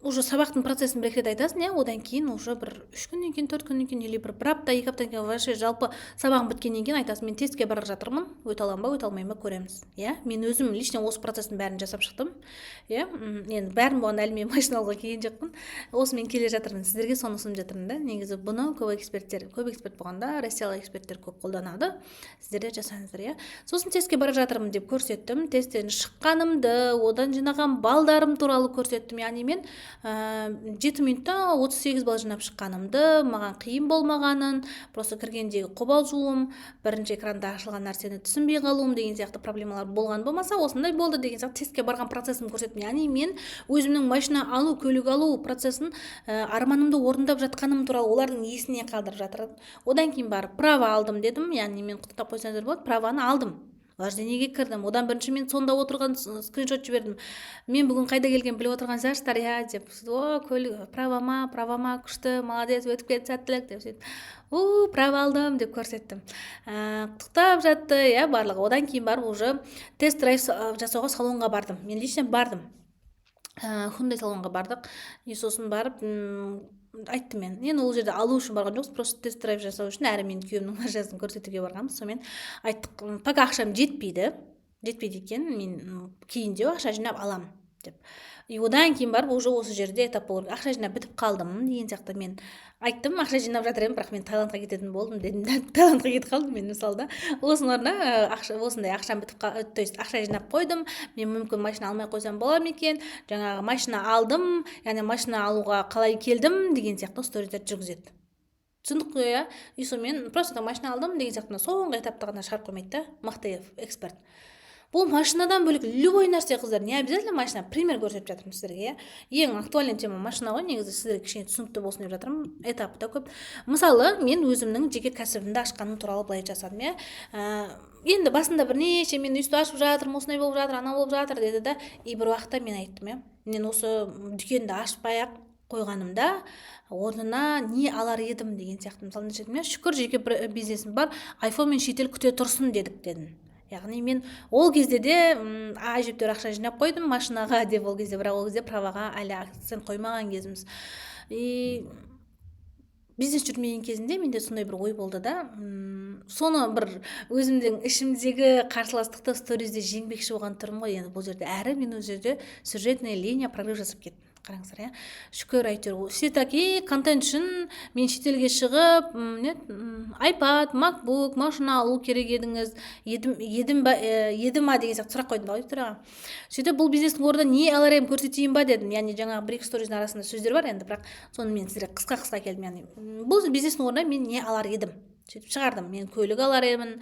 уже сабақтың процесін бір рет айтасың, одан кейін уже бір 3 күннен кейін, 4 күннен кейін, или бір апта, 2 аптадан кейін вообще жалпы сабағым біткеннен кейін айтасың, мен тестке бара жатырмын, өте аламын ба, өте алмаймын ба, көреміз. Мен өзім лично осы процестің бәрін жасап шықтым. Енді бәрін болғанда әлі мен машина алуға келген жоқпын. Осымен келе жатырмын, сіздерге соны ұсынып жатырмын да. Негізі бұны көп эксперт болғанда россиялық эксперттер көп қолданады. Сіздер де жасаңыздар, Сосын тестке бара жатырмын деп көрсеттім. Тесттен шыққанымды, одан жинаған балдарым туралы көрсеттім. Яғни мен 7 минутта 38 балл жинап шыққанымды, маған қиын болмағанын, просто кіргендегі қобалжуым, бірінші экранда ашылған нәрсені түсінбей қалуым деген сияқты проблемалар болған болмаса, осындай болды деген сияқты тестке барған процесін көрсеттім. Яғни мен өзімнің машина алу, көлік алу процесін, арманымды орындап жатқаным туралы олардың есіне қалдырып жатыр. Одан кейін барып права алдым дедім, яғни мен құттықтап қойсаңыздар болады, праваны алдым. Вождениеге кірдім. Одан бірінші мен сонда отырған скриншот жібердім. Мен бүгін қайда келген біліп отырған шығарсыздар, деп. Көлік правама күшті, молодец, өтіп кетті, сәттілік деп сөйтіп. Права алдым деп көрсеттім. Құттықтап жатты, барлығы. Одан кейін барып уже тест драйв жасауға салонға бардым. Мен лично бардым. Hyundai салонға бардық. Сосын барып айттым мен. Енді ол жерде алу үшін барған жоқпыз, просто тест драйв жасау үшін, әрі мен күйеуімнің машинасын көрсетуге барғанбыз. Сонымен айттық, пока ақшам жетпейді екен, мен кейінде ақша жинап алам деп. Одан кейін барып уже осы жерде этап болу керек. Ақша жинап бітіп қалдым деген сияқты мен айттым, ақша жинап жатыр едім, бірақ мен Таиландқа кететін болдым дедім. Таиландқа кетіп қалдым мен мысалда. Осының орнына осындай ақшам бітіп қалды, то есть ақша жинап қойдым. Мен мүмкін машина алмай қойсам бола ма екен? Жаңағы машина алдым, яғни машина алуға қалай келдім деген сияқты сторизді жүргізеді. Түсіндік қой, И сонымен просто машина алдым деген сияқты соңғы этапта ғана шығарып қоймайды да, мықты эксперт. Бұл машинадан бөлек любой нәрсе, қыздар, не обязательно машина, пример көрсетіп жатырмын сіздерге. Ең актуальный тема машина ғой, негізі сіздерге кішкене түсінікті болсын деп жатырмын, этапы да көп. Мысалы, мен өзімнің жеке кәсібімді ашқаным туралы былай жасадым, Енді басында бірнеше мен үйсті ашып жатырмын, осындай болып жатыр, ана болып жатыр деді да, бір уақытта мен айттым, мен осы дүкенді ашпай-ақ қойғанымда орнына не алар едім деген сияқты. Мысалы, шүкір жеке бизнесім бар, айфонмен шетел күте тұрсын дедім. Яғни мен ол кезде де әжептәуір ақша жинап қойдым машинаға деп ол кезде, бірақ ол кезде праваға әлі акцент қоймаған кезіміз. Бизнес жүрмеген кезінде менде сондай бір ой болды да, соны бір өзімдің ішімдегі қарсыластықты сторизде жеңбекші болған тұрмын ғой. Енді бұл жерде әрі мен ол жерде сюжетная линия прогресс жасап кеттім. Қараңыздар, шүкір әйтеуір. Все таки контент үшін мен шетелге шығып, iPad, MacBook, машина алу керек едіңіз, едім ма деген сияқты сұрақ қойдым аудиторияға. Сөйтіп бұл бизнестің орнында не алар едім көрсетейін ба дедім. Яғни жаңағы бір-екі сториздың арасында сөздер бар енді, бірақ соны мен сіздерге қысқа келдім. Яғни бұл бизнестің орнында мен не алар едім? Сөйтіп шығардым. Мен көлік алар едім,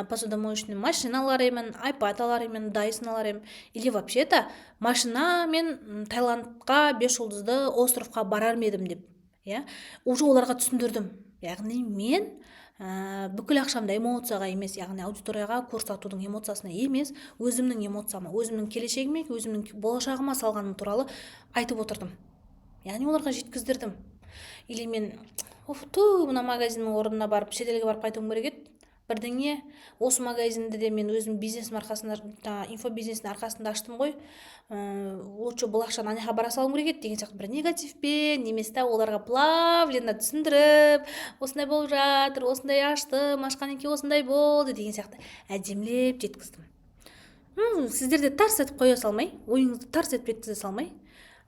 посудомоечный машина алар едім, iPad алар едім, Dyson алар едім. Или вообще-то машина мен Таиландқа 5 жұлдызды островқа барар едім деп. Уже оларға түсіндірдім. Яғни мен бүкіл ақшамды эмоцияға емес, яғни аудиторияға курс сатудың эмоциясына емес, өзімнің эмоцияма, өзімнің келешегіме, өзімнің болашағыма салғаным туралы айтып отырдым. Яғни оларға жеткіздірдім. Или мен мына магазиннің орнына барып шетелге барып қайтуым керек еді, бірдеңе. Осы магазинді де мен өзім бизнесім арқасында, инфобизнестің арқасында аштым ғой. Лучше бұл ақшаны ана жаққа бара салуым керек еді деген сияқты бір негативпен немесе оларға плавленно түсіндіріп, осындай болып жатыр, осындай ашқаннан кейін осындай болды деген сияқты әдемілеп жеткіздім. Сіздерде тарс етіп қоя салмай, ойыңызды тарс етіп жеткізе салмай,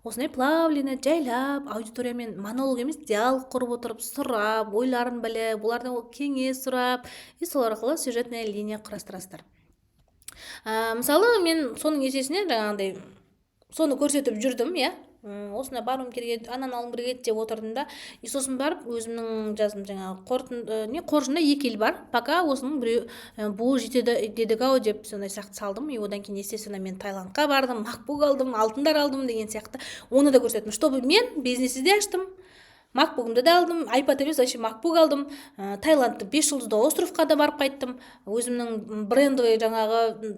осындай плавленно жайлап аудиториямен монолог емес, диалог құрып отырып, сұрап, ойларын біліп, олардан кеңес сұрап, сол арқылы сюжетная линия құрастырасыздар. Мысалы мен соның есесіне жаңағыдай соны көрсетіп жүрдім, осына баруым керек, ананы алуым керек деп отырдым да, сосын барып өзімнің жаздым жаңағы қоржында 2 ел бар, пока осының біреу бұл жетеді дедік-ау деп сондай сияқты салдым. Одан кейін естественно мен Таиландқа бардым, MacBook алдым, алтындар алдым деген сияқты. Оны да көрсеттім, чтобы мен бизнесті де аштым. MacBook'ымды да алдым, iPad емес, вообще MacBook алдым. Таиландты 5 жұлдызды островқа да барып қайттым. Өзімнің брендовый жаңағы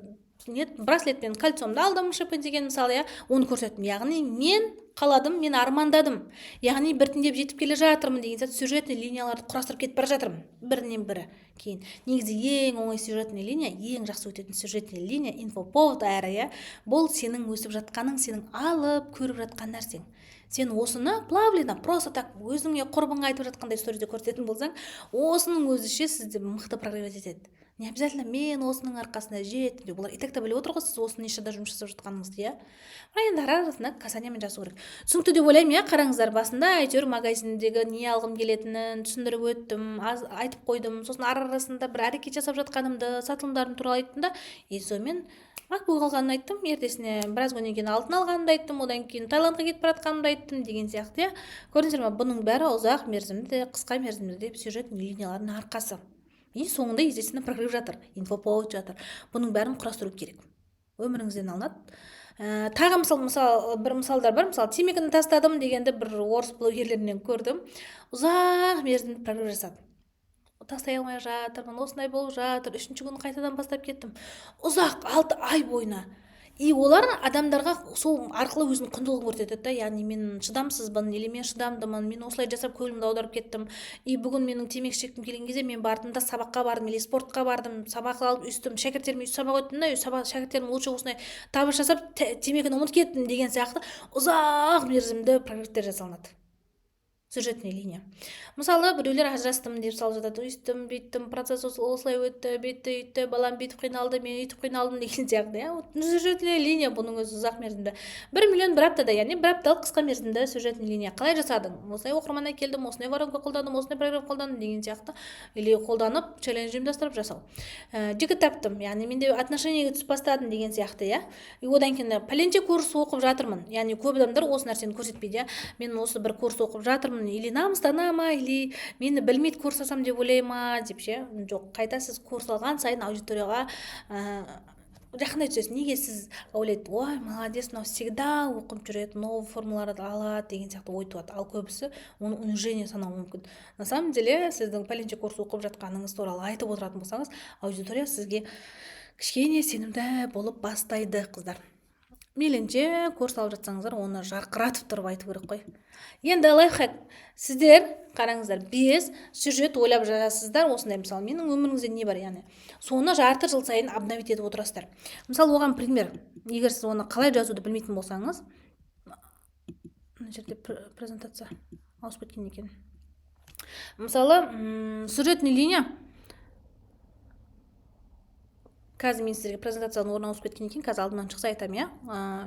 браслет пен кольцомды алдым, шипы деген мысалы, оны көрсеттім. Яғни мен қаладым, мен армандадым. Яғни біртіндеп жетіп келе жатырмын деген сияқты сюжетный линияларды құрастырып кетіп бара жатырмын. Бірінен бірі кейін. Негізі ең оңай сюжетный линия, ең жақсы өтетін сюжетный линия, инфоповод әрі, бұл сенің өсіп жатқаның, сенің алып көріп жатқан нәрсең. Сен осыны плавленно, просто так өзіңе құрбыңа айтып жатқандай сторизде көрсететін болсаң, осының өзіше сізді мықты прогресс етеді. Не обязательно мен осының арқасында жеттім деп. Олар и так-та біліп отыр ғой, сіз осы нишада жұмыс жасап жатқаныңызды, енді арасында касаниемен жазу керек. Түсінікті деп ойлаймын, қараңыздар, басында әйтеуір магазиндегі не алғым келетінін түсіндіріп өттім, айтып қойдым. Сосын арасында бір әрекет жасап жатқанымды, сатылымдарым туралы айттым да, сонымен MacBook алғанын айттым, ертесіне біраз күннен кейін алтын алғанымды айттым, одан кейін Таиландқа кетіп бара жатқанымды айттым деген сияқты. Көрдіңіздер ме, бұның бәрі ұзақ мерзімді, қысқа мерзімді деп сюжет линиялардың арқасы. Соңында естественно прогресс жатыр, инфоповод жатыр. Бұның бәрін құрастыру керек. Өміріңізден алынады. Тағы бір мысалдар бар. Мысалы, темекіні тастадым дегенді бір орыс блогерлерінен көрдім. Ұзақ мерзімді прогресс жасады. Тастай алмай жатырмын, осындай болып жатыр, 3-ші күні қайтадан бастап кеттім. Ұзақ 6 ай бойына. Олар адамдарға сол арқылы өзінің құндылығын көрсетеді. Яғни мен шыдамсызбын, или мен шыдамдымын, мен осылай жасап көңілімді аударып кеттім. Бүгін менің темекі шеккім келген кезде мен бардым да сабаққа бардым, или спортқа бардым, сабақ алып өстім, шәкірттеріме сабақ өттім да, шәкірттерім лучше осындай табыс жасап темекіні ұмытып кеттім деген сияқты ұзақ мерзімді прогресстер жасалынады. Сюжетная линия. Мысалы, біреулер ажырастым деп салып жатады. Өйттім, бүйттім, процесс осылай өтті, бүйтті, балам бүйтіп қиналды, мен өйтіп қиналдым деген сияқты. Сюжетная линия бұның өзі ұзақ мерзімді. 1 миллион бір аптада, яғни бір апталық қысқа мерзімді сюжетная линия. Қалай жасадың? Осылай оқырманға келдім, осындай воронка қолдандым, осындай программа қолдандым деген сияқты. Или қолданып, челлендж ұйымдастырып жасау. Жігіт таптым, яғни менде отношениеге түсіп бастадым деген сияқты, Одан кейін пәленше курс оқып жатырмын. Яғни көп адамдар осы нәрсені көрсетпейді, мен осы бір курс оқып жатырмын, или намыстана ма, или мені білмейді курс алсам деп ойлай ма деп жоқ, қайта сіз курс алған сайын аудиторияға жақындай түсесіз. Неге сіз ойлайды, ой, молодец, мынау всегда оқып жүреді, новый формулаларды алады деген сияқты ой туады. Ал көбісі оны унижение санауы мүмкін. На самом деле сіздің пәленше курс оқып жатқаныңыз туралы айтып отыратын болсаңыз, аудитория сізге кішкене сенімді болып бастайды, қыздар. Мейлінше курс алып жатсаңыздар, оны жарқыратып тұрып айту керек қой. Енді лайфхак. Сіздер қараңыздар, 5 сюжет ойлап жазасыздар. Осындай, мысалы, менің өміріңізде не бар, яғни соны жарты жыл сайын обновить етіп отырасыздар. Мысалы, оған пример. Егер сіз оны қалай жазуды білмейтін болсаңыз, мына жерде презентация ауысып кеткен екен. Мысалы, сюжетный линия. Қазір мен сіздерге презентацияның орнына ауысып кеткен екен, қазір алдымнан шықса айтамын,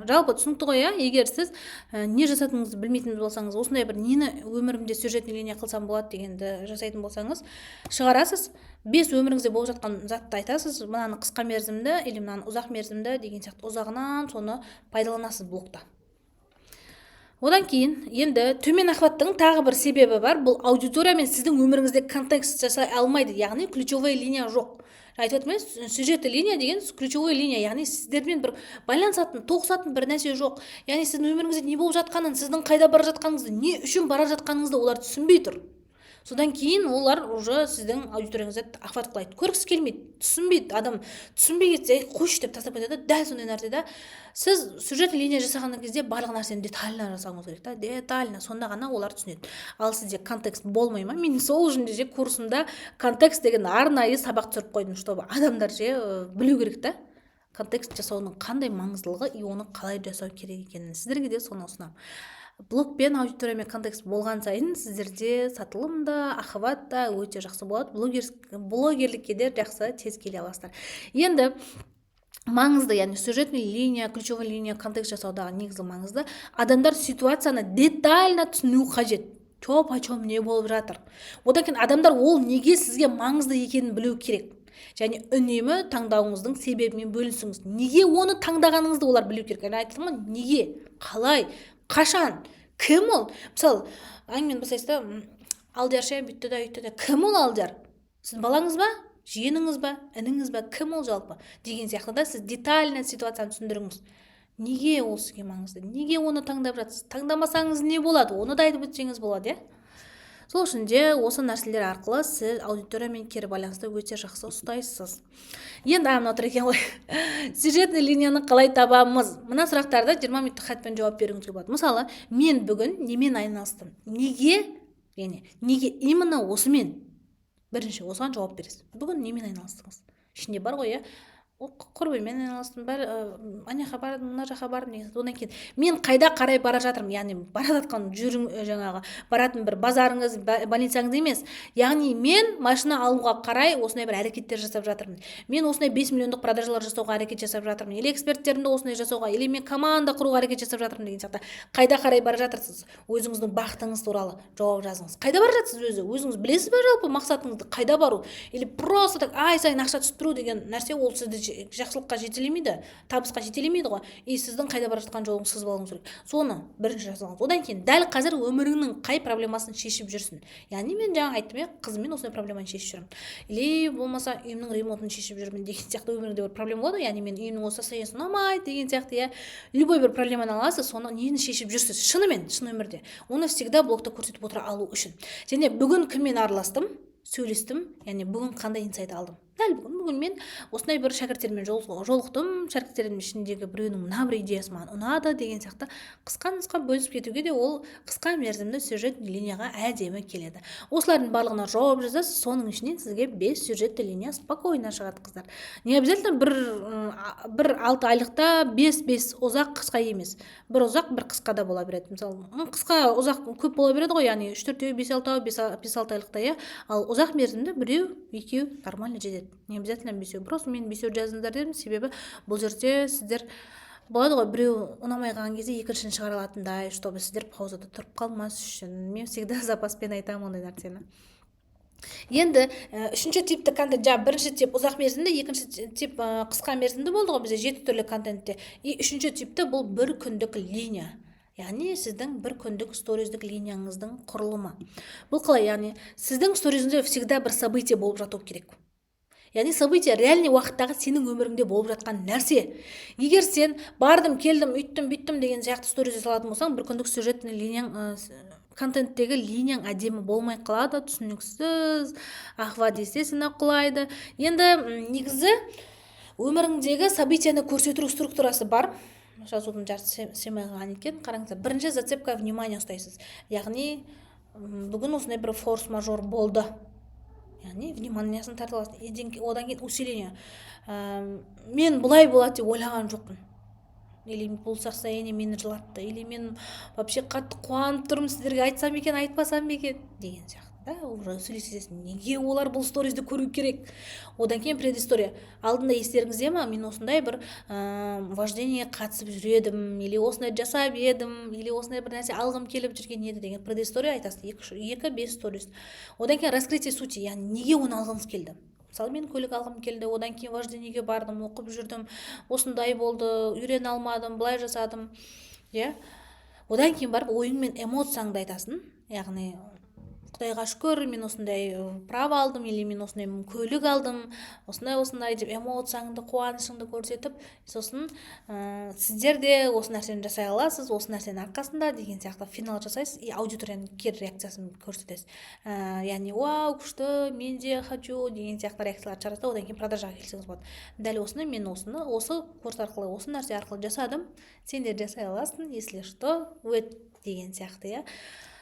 Жалпы түсінікті ғой, егер сіз не жасатыңызды білмейтін болсаңыз, осындай бір нені өмірімде сюжетный линия қылсам болады дегенді жасайтын болсаңыз, шығарасыз, 5 өміріңізде болып жатқан затты айтасыз, мынаны қысқа мерзімді, или мынаны ұзақ мерзімді деген сияқты ұзағынан соны пайдаланасыз блокта. Одан кейін, енді төмен охваттың тағы бір себебі бар, бұл аудитория мен сіздің өміріңізде контекст жасай алмайды, яғни ключевой линия жоқ. Айтып отырмын, сюжетті линия деген ключевой линия, яғни сіздермен бір байланысатын, тоғысатын бір нәрсе жоқ. Яғни сіздің өміріңізде не болып жатқанын, сіздің қайда бара жатқаныңызды, не үшін бара жатқаныңызды олар түсінбей тұр. Содан кейін олар уже сіздің аудиторияңызды охват қылайды, көргісі келмейді, түсінбейді, адам түсінбей кетсе қойшы деп тастап кетеді. Дәл сондай нәрсе да, сіз сюжет линия жасаған кезде барлық нәрсені детально жасауыңыз керек та, детально, сонда ғана олар түсінеді. Ал сізде контекст болмай ма, мен сол үшін де курсымда контекст деген арнайы сабақ түсіріп қойдым, чтобы адамдар білу керек та, контекст жасаудың қандай маңыздылығы и оны қалай жасау керек екенін. Сіздерге де соны ұсынамын. Блогпен аудиториямен контекст болған сайын сіздерде сатылым да, охват та өте жақсы болады. Блогерлікке де жақсы тез келе аласыздар. Енді маңызды, яғни сюжетный линия, ключевой линия, контекст жасаудағы негізгі маңызды, адамдар ситуацияны детально түсіну қажет. Чоп-чоп не болып жатыр. Одан кейін адамдар ол неге сізге маңызды екенін білу керек. Және үнемі таңдауыңыздың себебімен бөлісіңіз. Неге оны таңдағаныңызды олар білу керек. Айттым ғой, неге, қалай, қашан, кім ол? Мысалы, әңгімені бастайсыз да, Алдияр ше бүйтті да үйтті де. Кім ол Алдияр? Сіз балаңыз ба? Жиеніңіз ба? Ініңіз ба? Кім ол жалпы? Деген сияқты да сіз детально ситуацияны түсіндіріңіз. Неге ол сізге маңызды? Неге оны таңдап жатсыз? Таңдамасаңыз не болады? Оны да айтып өтсеңіз болады, Сол үшін де осы нәрселер арқылы сіз аудиториямен кері байланысты өте жақсы ұстайсыз. Енді мынау тұр екен ғой. Сюжетный линияны қалай табамыз? Мына сұрақтарды 20 минуттық хатпен жауап беруіңізге болады. Мысалы, мен бүгін немен айналыстым? Неге именно осымен? Бірінші осыған жауап бересіз. Бүгін немен айналыстыңыз? Ішінде бар ғой, құрбыммен айналыстым, ана жаққа бардым, мына жаққа бардым деген. Одан кейін мен қайда қарай бара жатырмын, яғни бара жатқан баратын бір базарыңыз, больницаңыз емес. Яғни мен машина алуға қарай осындай бір әрекеттер жасап жатырмын. Мен осындай 5 миллиондық продажалар жасауға әрекет жасап жатырмын. Или эксперттерімді осындай жасауға, или мен команда құруға әрекет жасап жатырмын деген сияқты. Қайда қарай бара жатырсыз? Өзіңіздің бақытыңыз туралы жауап жазыңыз. Қайда бара жатсыз өзіңіз білесіз бе жалпы мақсатыңызды, қайда бару? Или просто так ай сайын ақша түсіп тұру деген нәрсе ол сізді жақсылыққа жетелемейді, табысқа жетелемейді ғой. И сіздің қайда бара жатқан жолыңыз сыз болуыңыз керек. Соны бірінші жасаңыз. Одан кейін дәл қазір өміріңнің қай проблемасын шешіп жүрсің. Яғни мен жаңа айттым, қызыммен осындай проблеманы шешіп жүрмін. Или болмаса үйімнің ремонтын шешіп жүрмін деген сияқты өміріңде бір проблема болады. Яғни мен үйімнің осы состояниесі ұнамайды деген сияқты, любой бір проблеманы аласыз, соны нені шешіп жүрсіз? Шын өмірде. Оны всегда блогта көрсетіп отыра алу үшін. Және бүгін кіммен араластым? Сөйлестім, яғни бүгін қандай инсайт алдым. Дәл бүгін мен осындай бір шәкірттермен жолықтым, шәкірттерімнің ішіндегі біреуінің мына бір идеясы маған ұнады деген сияқты қысқа нұсқа бөлісіп кетуге де ол қысқа мерзімді сюжет линияға әдемі келеді. Осылардың барлығына жауап жазасыз, соның ішінен сізге 5 сюжетті линия спокойно шығады, қыздар. Не обязательно бір 6 айлықта 5 ұзақ қысқа емес. Бір ұзақ, бір қысқа да бола береді. Мысалы, қысқа ұзақ көп бола береді ғой, яғни 3-4, 5-6 айлықта, ал ұзақ мерзімді 1-2 нормально жетеді. Не обязательно 5. Просто мен 5 жазыңыздар дедім, себебі бұл жерде сіздер болады ғой, біреу ұнамай қалған кезде екіншісін шығара алатындай, чтобы сіздер паузада тұрып қалмас үшін. Мен всегда запаспен айтамын ондай нәрсені. Енді үшінші типті контент, бірінші тип ұзақ мерзімді, екінші тип қысқа мерзімді болды ғой бізде 7 түрлі контентте. И үшінші типті бұл бір күндік линия. Яғни сіздің бір күндік сториздік линияңыздың құрылымы. Бұл қалай, яғни сіздің сторизіңізде всегда бір событие болып жату керек. Яғни событие реальный уақыттағы сенің өміріңде болып жатқан нәрсе. Егер сен бардым, келдім, үйттім, бүйттім деген сияқты сториз салатын болсаң, бір күндік сюжетный линияң, контенттегі линияң әдемі болмай қалады, түсініксіз, охват естественно құлайды. Енді негізі өміріңдегі событияны көрсету структурасы бар. Жазудың жарты семей қалған екен. Қараңыздар, бірінші зацепка внимание ұстайсыз. Яғни бүгін осындай бір форс-мажор болды. Яғни вниманиясын тартып аласыз. Одан кейін усиление. Мен бұлай болады деп ойлаған жоқпын. Или бұл состояние мені жылатты. Или мен вообще қатты қуанып тұрмын, сіздерге айтсам екен, айтпасам екен деген сияқты. Уже сөйлесесің, неге олар бұл сторизді көру керек? Одан кейін предыстория. Алдында естеріңізде ма, мен осындай бір вождение қатысып жүредім, или осындай жасап едім, или осындай бір нәрсе алғым келіп жүрген еді деген предыстория айтасыз. 2-5 сторис. Одан кейін раскрытие сути, яғни неге оны алғыңыз келді? Мысалы, мен көлік алғым келді, одан кейін вождениеге бардым, оқып жүрдім, осындай болды, үйрене алмадым, былай жасадым. Одан кейін барып ойың мен эмоцияңды айтасың, яғни Құдайға шүкір, мен осындай право алдым, или мен осындай көлік алдым, осындай деп эмоцияңды, қуанышыңды көрсетіп, сосын сіздер де осы нәрсені жасай аласыз, осы нәрсенің арқасында деген сияқты финал жасайсыз и аудиторияның кері реакциясын көрсетесіз. Яғни вау, күшті, мен де хочу деген сияқты реакциялар шығарасыз, одан кейін продажаға келсеңіз болады. Дәл осыны мен осы курс арқылы, осы нәрсе арқылы жасадым, сендер жасай аласың, если что, өт деген сияқты, иә.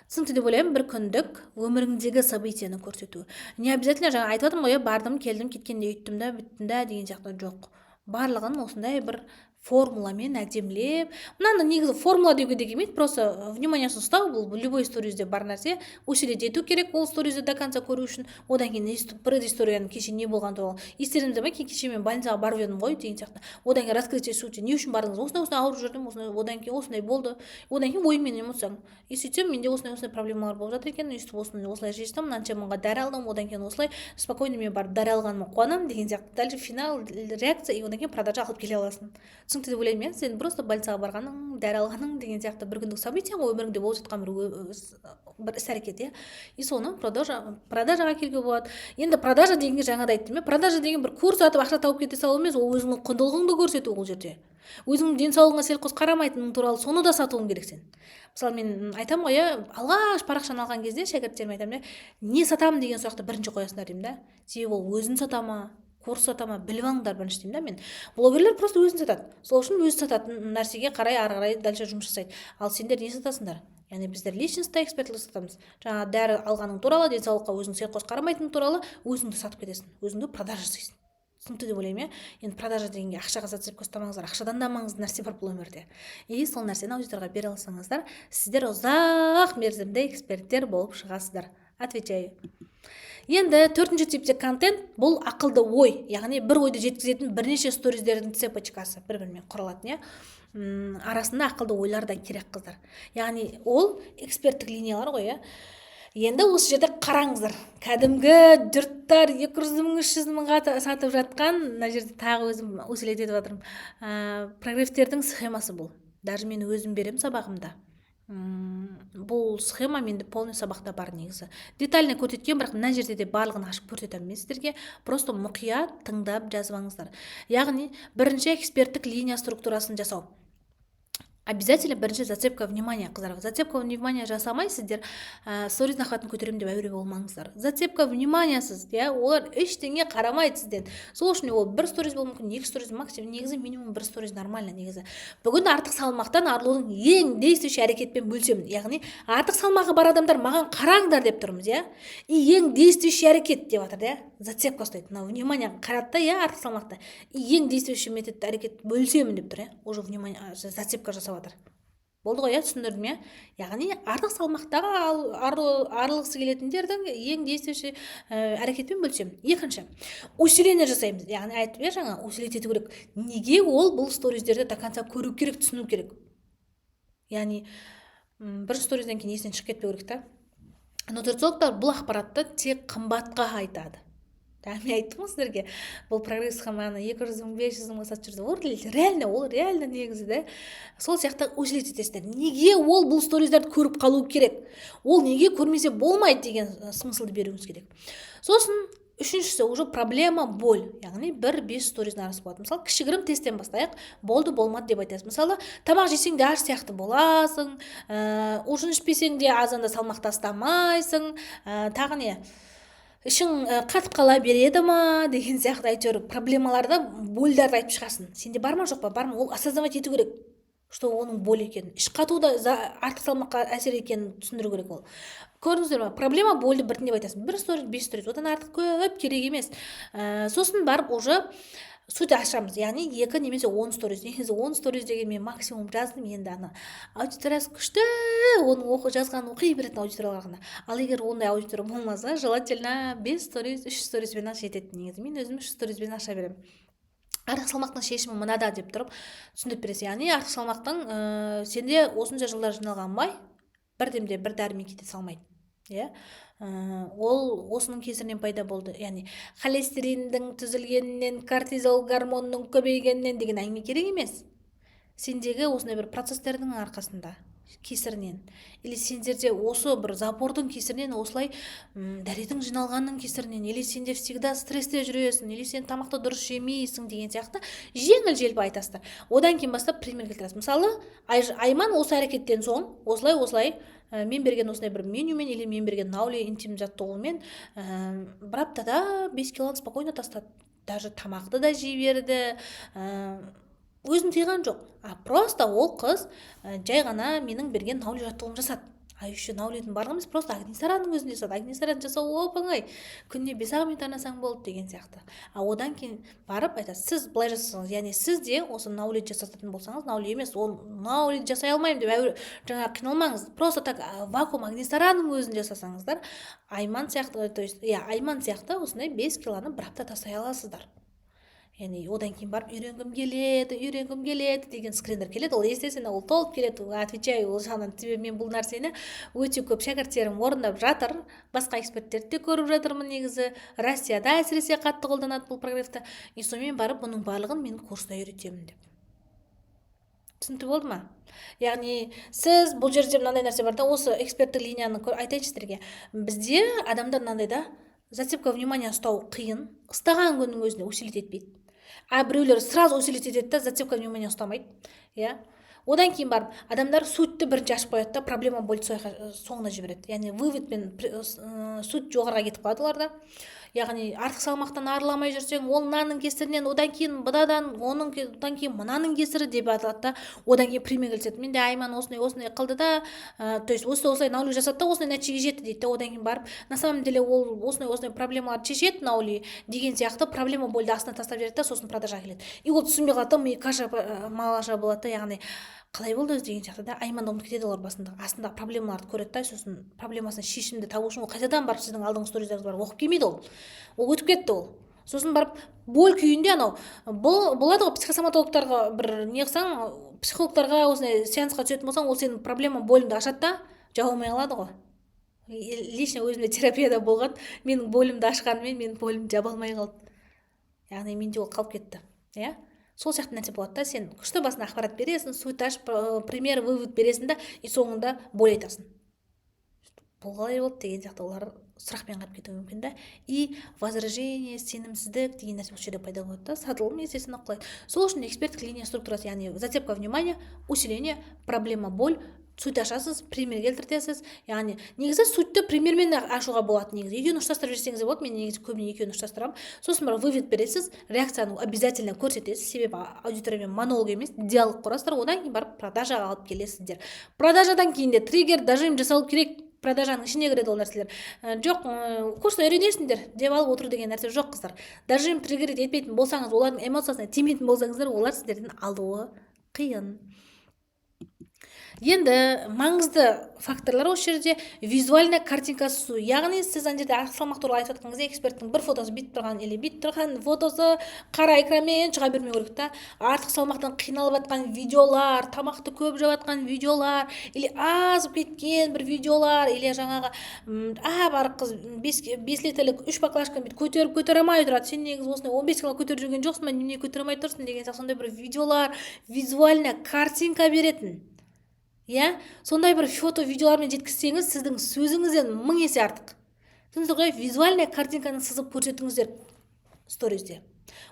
Түсінікті деп ойлаймын, бір күндік өміріңдегі событияны көрсету. Не обязательно жаңа айтып жатырмын ғой, бардым, келдім, кеткенде үйттім да, бүттім да деген сияқты жоқ. Барлығын осындай бір формуламен әдемілеп, мынаны негізі формула деуге де келмейді, просто вниманиясын ұстау, бұл любой сторизде бар нәрсе, усилить ету керек ол сторизді до конца көру үшін. Одан кейін предысторияның кеше не болған туралы естеріңізде ме, кеше мен больницаға барып едім ғой деген сияқты. Одан кейін раскрытие сути, не үшін бардыңыз, осындай ауырып жүрдім, одан кейін осындай болды, одан кейін ойым мен эмоцияң. И сөйтсем менде осындай проблемалар болып жатыр екен, өйстіп осылай шештім, мынанша мыңға дәрі алдым, одан кейін осылай спокойно мен барып дәрі алғаныма қуанамын деген сияқты. Дальше финал реакция, и одан кейін продажа алып келе аласың. Түсінікті деп ойлаймын, сен просто больницаға барғаның, дәрі алғаның деген сияқты бір күндік события ғой, өміріңде болып жатқан бір іс әрекет, иә. И соны продажаға келуге болады. Енді продажа дегенге жаңада айттым, продажа деген бір курс атып ақша тауып кете салу емес, ол өзіңнің құндылығыңды көрсету ол жерде. Өзіңнің денсаулығыңа селқос қарамайтының туралы соны да сатуың керек сен. Мысалы мен айтамын ғой, алғаш парақшаны алған кезде шәкірттеріме айтамын, не сатамын деген сұрақты бірінші қоясыңдар деймін да. Себебі ол өзін сата ма, курс сата ма, біліп алыңдар бірінші деймін да мен. Блогерлер просто өзін сатады. Сол үшін өзі сататын нәрсеге қарай ары қарай дальше жұмыс жасайды. Ал сендер не сатасыңдар? Яғни біздер личностный экспертлік сатамыз. Жаңа дәрі алғаның туралы, денсаулыққа өзің селқос қарамайтының туралы өзіңді сатып кетесің, өзіңді продажа жасайсың. Түсінікті деп ойлаймын, иә. Енді продажа дегенге ақшаға зацепка ұстамаңыздар, ақшадан да маңызды нәрсе бар бұл өмірде. И сол нәрсені аудиторға бере алсаңыздар, сіздер ұзақ мерзімді эксперттер болып шығасыздар. Отвечаю. Енді төртінші типтегі контент бұл ақылды ой, яғни бір ойды жеткізетін бірнеше сториздердің цепочкасы бір-бірімен құралатын, иә. Арасында ақылды ойлар да керек қыздар. Яғни ол эксперттік линиялар ғой, иә. Енді осы жерде қараңыздар, кәдімгі жұрттар 200 мың 300 мыңға сатып жатқан, мына жерде тағы өзім усилить етіп жатырмын, прогревтердің схемасы бұл. Даже мен өзім берем сабағымда. Бұл схема менде полный сабақта бар негізі. Детально көрсеткен, бірақ мына жерде де барлығын ашып көрсетемін мен сіздерге. Просто мұқият тыңдап жазып алыңыздар. Яғни бірінші эксперттік линия структурасын жасау. Обязательно бірінші зацепка внимания, қыздар. Зацепка внимания жасамай сіздер сториздің охватын көтеремін деп әуре болмаңыздар. Зацепка вниманиясыз, иә, олар ештеңе қарамайды сізден. Сол үшін ол бір сториз болуы мүмкін, 2 сториз максимум, негізі минимум 1 сториз нормально негізі. Бүгін артық салмақтан арылудың ең действующий әрекетпен бөлсемін. Яғни артық салмағы бар адамдар маған қараңдар деп тұрмыз, иә. И ең действующий әрекет деп жатыр, иә. Зацепка ұстайды. Мына внимание қаратта, иә, артық салмақты. И ең действующий метод әрекет бөлсемін деп тұр, иә. Уже внимание зацепка жасап жатыр. Болды ғой, түсіндірдім, иә. Яғни артық салмақтағы арылғысы келетіндердің ең действующий әрекетпен бөлсем. Екінші, усиление жасаймыз. Яғни айтып жаңа усилить ету керек. Неге ол бұл сториздерді до конца көру керек, түсіну керек. Яғни бір сторизден кейін есінен шығып кетпеу керек та. Нутрициологтар бұл ақпаратты тек қымбатқа айтады. Мен айттым ғой сіздерге, бұл прогресс схеманы 200 мың 500 мыңға сатып жүрді. Ол реально негізі, да. Сол сияқты усилить етесіздер. Неге ол бұл сториздерді көріп қалу керек? Ол неге көрмесе болмайды деген смыслды беруіңіз керек. Сосын үшіншісі уже проблема боль. Яғни 1-5 сториздың арасы болады. Мысалы, кішігірім тесттен бастайық. Болды, болмады деп айтасыз. Мысалы, тамақ жесең де аш сияқты боласың, ужин ішпесең де азанда салмақ тастамайсың, тағы не? Ішің қатып қала береді ма деген сияқты әйтеуір проблемаларда больдарды айтып шығасың. Сенде бар ма жоқ па? Бар ма? Ол осознавать ету керек, что оның боль екенін. Іш қату да артық салмаққа әсер екенін түсіндіру керек ол. Көрдіңіздер ме? Проблема больді біртіндеп айтасың. 1 сторис, 5 сторис, одан артық көп керек емес. Сосын барып уже суть ашамыз, яғни 2 немесе 10 сториз. Негізі 10 сториз деген мен максимум жаздым, енді ана аудиториясы күшті, оның жазған оқи беретін аудиторияларына. Ал егер ондай аудитория болмаса, желательно 5 сториз, 3 сторизбен аша жетеді негізі. Мен өзім 3 сторизбен аша берем. Артық салмақтың шешімі мынада деп тұрып түсіндіріп бересің. Яғни артық салмақтың сенде осынша жылдар жиналған май бірдемде бір дәрімен кете салмайды. Иә, ол осының кесірінен пайда болды. Яғни холестериндің түзілгенінен, кортизол гормонының көбейгенінен деген әңгіме керек емес. Сендегі осындай бір процестердің арқасында. кесірінен, или сендерде осы бір запордың кесірінен, осылай дәретің жиналғанның кесірінен, или сендер всегда стрессте жүресің, или сен тамақты дұрыс жемейсің деген сияқты жеңіл желпі айтасыздар. Одан кейін бастап пример келтіресіз. Мысалы, Айман осы әрекеттен соң осылай мен берген осындай бір менюмен или мен берген науле интим жаттығумен бір аптада 5 килоны спокойно тастады. Даже тамақты да жей берді, өзін тыйған жоқ. Просто ол қыз жай ғана менің берген науле жаттығуым жасады. Еще науледің барлығы емес, просто Агнесараның өзін жасады. Агнесараны жасау оп-оңай, күніне 5 минут арнасаң болды деген сияқты. Одан кейін барып айтасыз, сіз былай жасасаңыз, яғни сіз де осы науле жасататын болсаңыз, науле емес, ол науле жасай алмаймын деп жаңа қиналмаңыз. Просто так вакуум Агнесараның өзін жасасаңыздар, Айман сияқты, то есть Айман сияқты осындай 5 килоны бір апта тастай аласыздар. Яғни одан кейін барып үйренгім келеді деген скрендер келеді. Ол естественно ол толып келеді. Отвечаю, ол жағынан себебі мен бұл нәрсені өте көп шәкірттерім орындап жатыр. Басқа эксперттерді де көріп жатырмын негізі. Россияда әсіресе қатты қолданады бұл прогресті. И сонымен барып бұның барлығын мен курста үйретемін деп. Түсінікті болды ма? Яғни сіз бұл жерде мынандай нәрсе бар да, осы эксперттік линияны айтайыншы сіздерге. Бізде адамдар мынандай да, зацепка внимания ұстау қиын, ұстаған күннің өзінде усилить етпейді. Біреулер сразу усилить етеді да, зацепка внимания ұстамайды. Одан кейін барып адамдар сутті бірінші ашып қояды да, проблема болды соңына жібереді. Яғни вывод пен суть жоғарға кетіп қалады оларда. Яғни артық салмақтан арыламай жүрсең, ол мынаның кесірінен, одан кейін бұдан, одан кейін мынаның кесірі деп аталады да, одан кейін пример келтіреді. Менде Айман осындай қылды да, то есть осылай науле жасады да, осындай нәтижеге жетті дейді да, одан кейін барып, на самом деле ол осындай проблемаларды шешеді науле деген сияқты проблема болды астына тастап жібереді да, сосын продажа келеді. И ол түсінбей қалады да, ми каша малаша болады да, яғни қалай болды өзі деген сияқты да, Айман ұмытып кетеді олар басында. Астында проблемаларды көреді да, сосын проблемасына шешімді табу үшін ол қайтадан барып сіздің алдыңғы сториздарыңызға барып оқып келмейді ол. Ол өтіп кетті ол. Сосын барып боль күйінде болады ғой, психосоматологтарға бір не қылсаң, психологтарға осындай сеансқа түсетін болсаң, ол сенің проблема болыңды ашады да, жаба алмай қалады ғой. Лично өзімде терапияда болған, менің болімді ашқанымен менің болімді жаба алмай қалды. Яғни менде ол қалып кетті. Сол сияқты нәрсе болады да, сен күшті басына ақпарат бересің, суть ашып, пример, вывод бересің да, и соңында боль айтасың. Бұл қалай болды деген сияқты олар сұрақпен қалып кетуі мүмкін да. И возражение, сенімсіздік деген нәрсе осы жерде пайда болады да, сатылым естественно құлайды. Сол үшін эксперттік линия структурасы, яғни зацепка внимания, усиление, проблема, боль, суть ашасыз, пример келтіртесіз. Яғни негізі сутьті примермен ашуға болады негізі. Екеуін ұштастырып жіберсеңіз болады, мен негізі көбіне екеуін ұштастырамын. Сосын бір вывод бересіз, реакцияны обязательно көрсетесіз, себебі аудиториямен монолог емес, диалог құрасыздар, одан кейін барып продажаға алып келесіздер. Продажадан кейін де триггер, дожим жасалу керек. Продажаның ішіне кіреді ол нәрселер. Жоқ, курста үйренесіңдер деп алып отыр деген нәрсе жоқ, қыздар. Дожим триггер етпейтін болсаңыз, олардың эмоциясына тимейтін болсаңыздар, олар сіздерден алуы қиын. Енді маңызды факторлар осы жерде визуальная картинкасы. Яғни сіз ана жерде артық салмақ туралы айтып жатқан кезде эксперттің бір фотосы бүйтіп тұрған или бүйтіп тұрған фотосы қара экранмен шыға бермеу керек та. Артық салмақтан қиналып жатқан видеолар, тамақты көп жеп жатқан видеолар, или азып кеткен бір видеолар, или жаңағы бар қыз 5 литрлік 3 баклажканы бүйтіп көтере алмай тұрады. Сен негізі осындай 15 кило көтеріп жүрген жоқсың ба, немене көтере алмай тұрсың деген сияқты сондай бір видеолар, визуальная картинка беретін. Сондай бір фото видеолармен жеткізсеңіз, сіздің сөзіңізден 1000 есе артық. Түсіндіңіздер ғой, визуальная картинканы сызып көрсетіңіздер сторизде.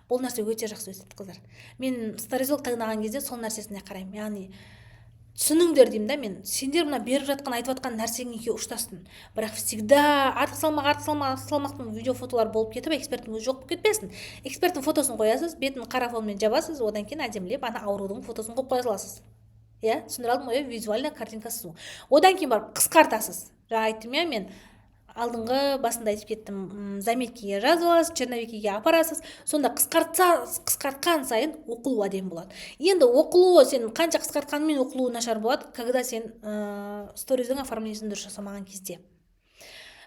Бұл нәрсе өте жақсы өтеді, қыздар. Мен сторизолог таңдаған кезде сол нәрсесіне қараймын. Яғни түсініңдер деймін да, мен сендер мына беріп жатқан, айтып жатқан нәрсеңе екеуі ұштасын. Бірақ всегда артық салмақтың видео фотолар болып кетіп, эксперттің өзі жоқ болып кетпесін. Эксперттің фотосын қоясыз, бетін қара фонмен жабасыз, одан кейін әдемілеп ана аурудың фотосын қойып қоя саласыз. Түсіндір алдым ғой, визуальная картинкасы. Одан кейін барып қысқартасыз. Жаңа айттым, мен алдыңғы басында айтып кеттім, заметкеге жазып аласыз, черновикіге апарасыз. Сонда қысқартқан сайын оқылу әдемі болады. Енді оқылуы, сен қанша қысқартқанмен оқылуы нашар болады, когда сен сториздің оформлениесін дұрыс жасамаған кезде.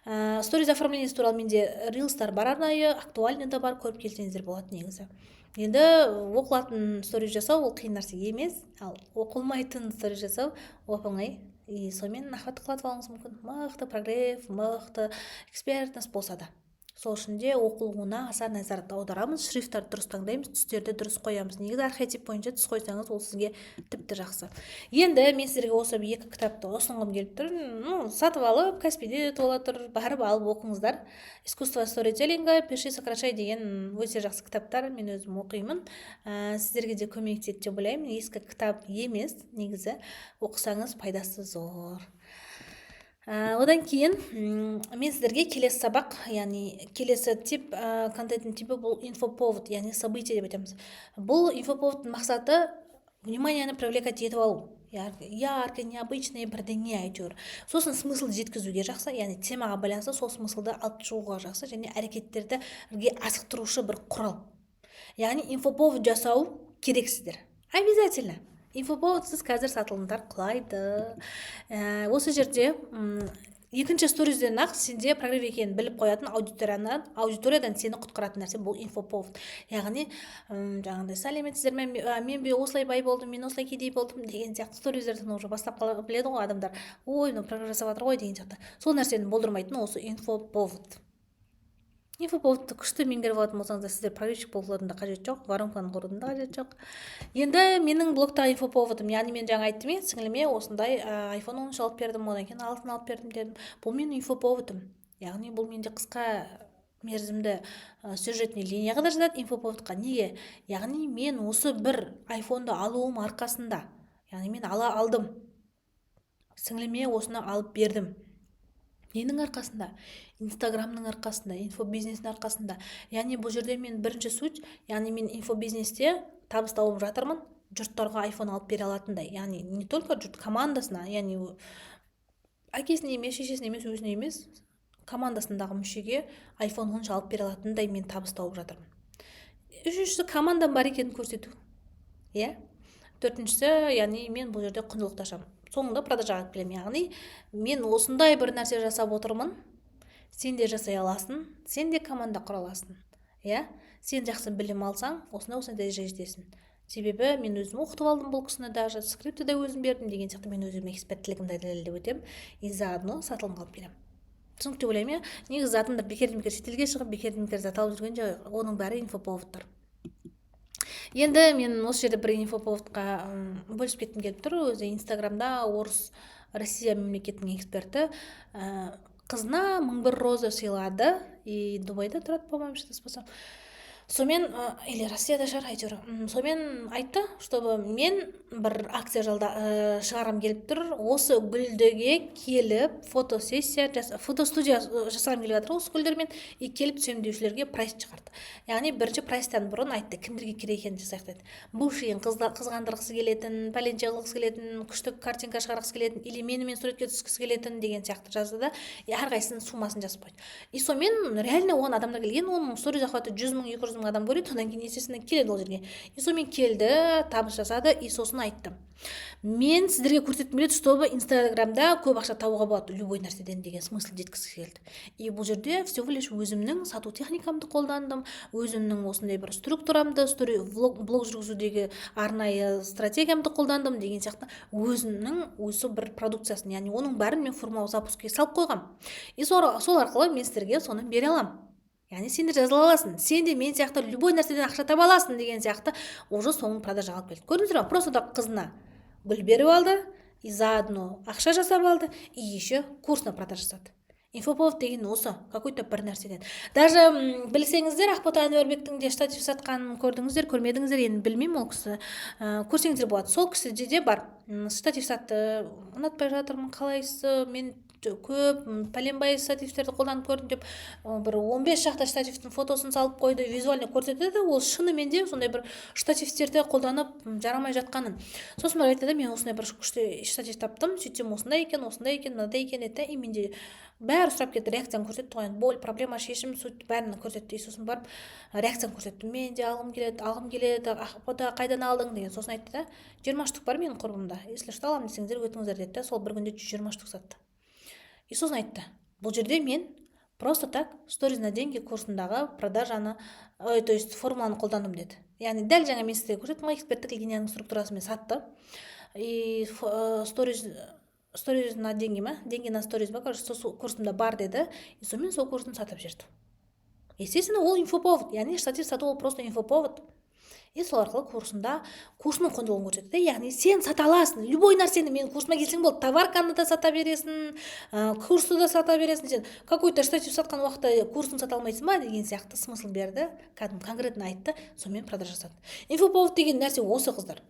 Сториз оформлениесі туралы менде рилстар бар арнайы, актуальный да бар, көріп келсеңіздер болады негізі. Енді оқылатын сториз жасау ол қиын нәрсе емес, ал оқылмайтын сториз жасау оп-оңай. И сонымен нахват қылатып алуыңыз мүмкін. Мықты прогресс, мықты экспертность болса да. сол үшін де оқылуына аса назар аударамыз, шрифттарды дұрыс таңдаймыз, түстерді дұрыс қоямыз. Негізі архетип бойынша түс қойсаңыз, ол сізге тіпті жақсы. Енді мен сіздерге осы 2 кітапты ұсынғым келіп тұр. Сатып алып, Каспиде тола тұр, барып алып оқыңыздар. Искусство сторителлинга, пиши, сокращай деген өте жақсы кітаптар, мен өзім оқимын. Сіздерге де көмектеседі деп ойлаймын. Ескі кітап емес, негізі оқысаңыз пайдасы зор. Одан кейін мен сіздерге келесі сабақ, яғни келесі тип, контенттің типі бұл инфоповод, яғни событие деп айтамыз. Бұл инфоповодтың мақсаты вниманиені привлекать етіп алу. Ярко, необычный бірдеңе әйтеуір. Сосын смыслды жеткізуге жақсы, яғни темаға байланысты сол смыслды алып шығуға жақсы, және әрекеттерді асықтырушы бір құрал. Яғни инфоповод жасау керексіздер. Обязательно. Инфоповодсыз қазір сатылымдар құлайды. Осы жерде екінші сторизден ақ сенде прорыв екенін біліп қоятын аудиториядан сені құтқаратын нәрсе бұл инфоповод. Яғни жаңағыдай сәлеметсіздер ме, мен бе осылай бай болдым, мен осылай кедей болдым деген сияқты сториздерден уже бастап біледі ғой адамдар. Ой, прорыв жасап жатыр ғой деген сияқты. Сол нәрсені болдырмайтын осы инфоповод. Инфоповодты күшті меңгеріп алатын болсаңыздар, сіздер прорывщик болудың да қажет жоқ, воронканы құрудың да қажет жоқ. Енді менің блогтағы инфоповодым, яғни мен жаңа айттым, сіңіліме осындай iPhone 13 алып бердім, одан кейін алтын алып бердім дедім. Бұл менің инфоповодым. Яғни бұл менде қысқа мерзімді сюжетный линияға да жатады инфоповодқа. Неге? Яғни мен осы бір iPhone-ды алуым арқасында, яғни мен алдым. Сіңіліме осыны алып бердім. Ненің арқасында? Инстаграмның арқасында, инфобизнестің арқасында. Яғни бұл жерде мен бірінші суть, яғни мен инфобизнесте табыс тауып жатырмын, жұрттарға iPhone алып бере алатындай. Яғни не только жұрт командасына, яғни әкесіне емес, шешесіне емес, өзіне емес, командасындағы мүшеге iPhone 13 алып бере алатындай мен табыс тауып жатырмын. Үшіншісі, командам бар екенін көрсету. Төртіншісі, яғни мен бұл жерде құндылықты ашамын. Соңында продажаға келемін, яғни мен осындай бір нәрсе жасап отырмын, сен де жасай аласың, сен де команда құра аласың. Сен жақсы білім алсаң, осындай дәрежеге жетесің. Себебі мен өзім оқытып алдым бұл кісіні, даже скрипті де өзім бердім деген сияқты, мен өзім эксперттілігімді дәлелдеп өтем, и заодно сатылымға алып келемін. Түсінікті деп ойлаймын. Негізі адамдар бекерден-бекер шетелге шығып, бекерден-бекер зат алып жүрген жоқ, оның бәрі инфоповодтар. Енді мен осы жерде бір инфоповодқа бөлісіп кеткім келіп тұр. Өзі Инстаграмда Россия мемлекетінің эксперті қызына 1001 роза сыйлады, и Дубайда тұрады, по-моему, шатаспасам. Сонымен, или Россияда шығар, әйтеуір. Сонымен айтты, чтобы мен бір акция шығарам келіп тұр. Осы гүлдіге келіп фотостудия жасағым келіп жатыр осы гүлдермен, и келіп түсем деушілерге прайс шығарды. Яғни бірінші прайстан бұрын айтты, кімдерге керек екенін жасайық деді. Бұл шейін қызғандырғысы келетін, пәленше қылғысы келетін, күшті картинка шығарғысы келетін, или менімен суретке түскісі келетін деген сияқты жазды да, әрқайсының суммасын жазып қойды. И сонымен реально оған адамдар келген, оның сторис охваты 100 000, 200 000 адам көреді, одан кейін естественно келеді ол жерге. И сонымен келді, табыс жасады, и сосын айтты. Мен сіздерге көрсеткім келеді, чтобы Инстаграмда көп ақша табуға болады любой нәрседен деген смысл жеткізгісі келді. И бұл жерде всего лишь өзімнің сату техникамды қолдандым, өзімнің осындай бір структурамды, блог жүргізудегі арнайы стратегиямды қолдандым деген сияқты өзімнің осы бір продукциясын, яғни оның бәрін мен формалы запускке салып қойғам. И сол арқылы мен сіздерге соны бере аламын. Яғни сендер жазыла аласың, сен де мен сияқты любой нәрседен ақша таба аласың деген сияқты уже соңын продажаға алып келді. Көрдіңіздер ме? Просто так қызына гүл беріп алды, и заодно ақша жасап алды, и еще курс на продаж жасады. Инфоповод деген осы, какой-то бір нәрседен. Даже білсеңіздер, Ақбота Әнуарбектің де штатив сатқанын көрдіңіздер, көрмедіңіздер, енді білмеймін, ол кісі көрсеңіздер болады. Сол кісіде де бар. Штатив сатты, ұнатпай жатырмын, қалайсыз, мен көп пәленбай штативтерді қолданып көрдім деп бір 15 шақты штативтің фотосын салып қойды, визуально көрсетеді. Ол шынымен де сондай бір штативтерді қолданып жарамай жатқанын. Сосын айтты да, мен осындай бір күшті штатив таптым, сөйтсем осындай екен, мынадай екен деді, и менде бәрі сұрап кетті, реакцияны көрсетті ғой, боль, проблема, шешім, суть бәрін көрсетті. Сосын барып реакцияны көрсетті. Мен де алғым келеді, Ақбота қайдан алдың деген. Сосын айтты да, 20 штук бар менің құрбымда. Если что аламын десеңіздер өтіңіздер деді. Сол бір күнде 120 штук сатты. И сосын айтты, бұл жерде мен просто так stories на деньги курсындағы продажаны, то есть формуланы қолдандым деді. Яғни дәл жаңа мен сізге көрсеттім, эксперттік линияның структурасымен сатты. И stories на деньги ма? Деньги на stories ба? Короче, сол курсымда бар деді. И сонымен сол курсын сатып жіберді. естественно ол инфоповод, яғни штатив сату ол просто инфоповод. И сол арқылы курсының құндылығын көрсетеді. Яғни сен сата аласың, любой нәрсені, менің курсыма келсең болды, товарканы да сата бересің, курсты да сата бересің. Сен какой-то штатив сатқан уақытта курсын сата алмайсың ба деген сияқты смысл берді, конкретно айтты, сонымен продажа жасады. Инфоповод деген нәрсе осы, қыздар.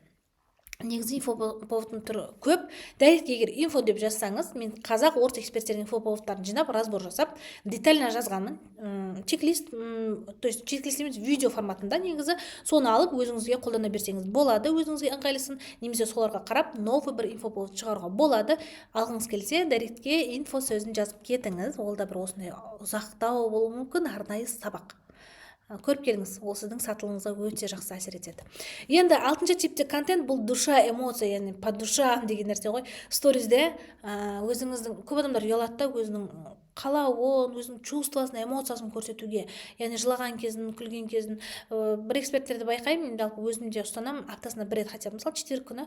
Негізі инфоповодтың түрі көп. Дәретке егер инфо деп жазсаңыз, мен қазақ орыс эксперттердің инфоповодтарын жинап, разбор жасап, детально жазғанмын. Чек-лист, то есть чек-лист емес, видео форматында негізі, соны алып өзіңізге қолдана берсеңіз болады, өзіңізге ыңғайлысын, немесе соларға қарап новый бір инфоповод шығаруға болады. Алғыңыз келсе, дәретке инфо сөзін жазып кетіңіз. Ол да бір осындай ұзақтау болуы мүмкін, арнайы сабақ. Көріп келіңіз, ол сіздің сатылыңызға өте жақсы әсер етеді. Енді 6-шы типте контент бұл душа, эмоция, яғни по душам деген нәрсе ғой. Сторизде өзіңіздің, көп адамдар ұялады да өзінің қалауын, өзінің чувствосын, эмоциясын көрсетуге, яғни жылаған кезін, күлген кезін. Бір эксперттерді байқаймын, мен жалпы өзімде ұстанам, аптасына бір рет хотя бы, мысалы четверг күні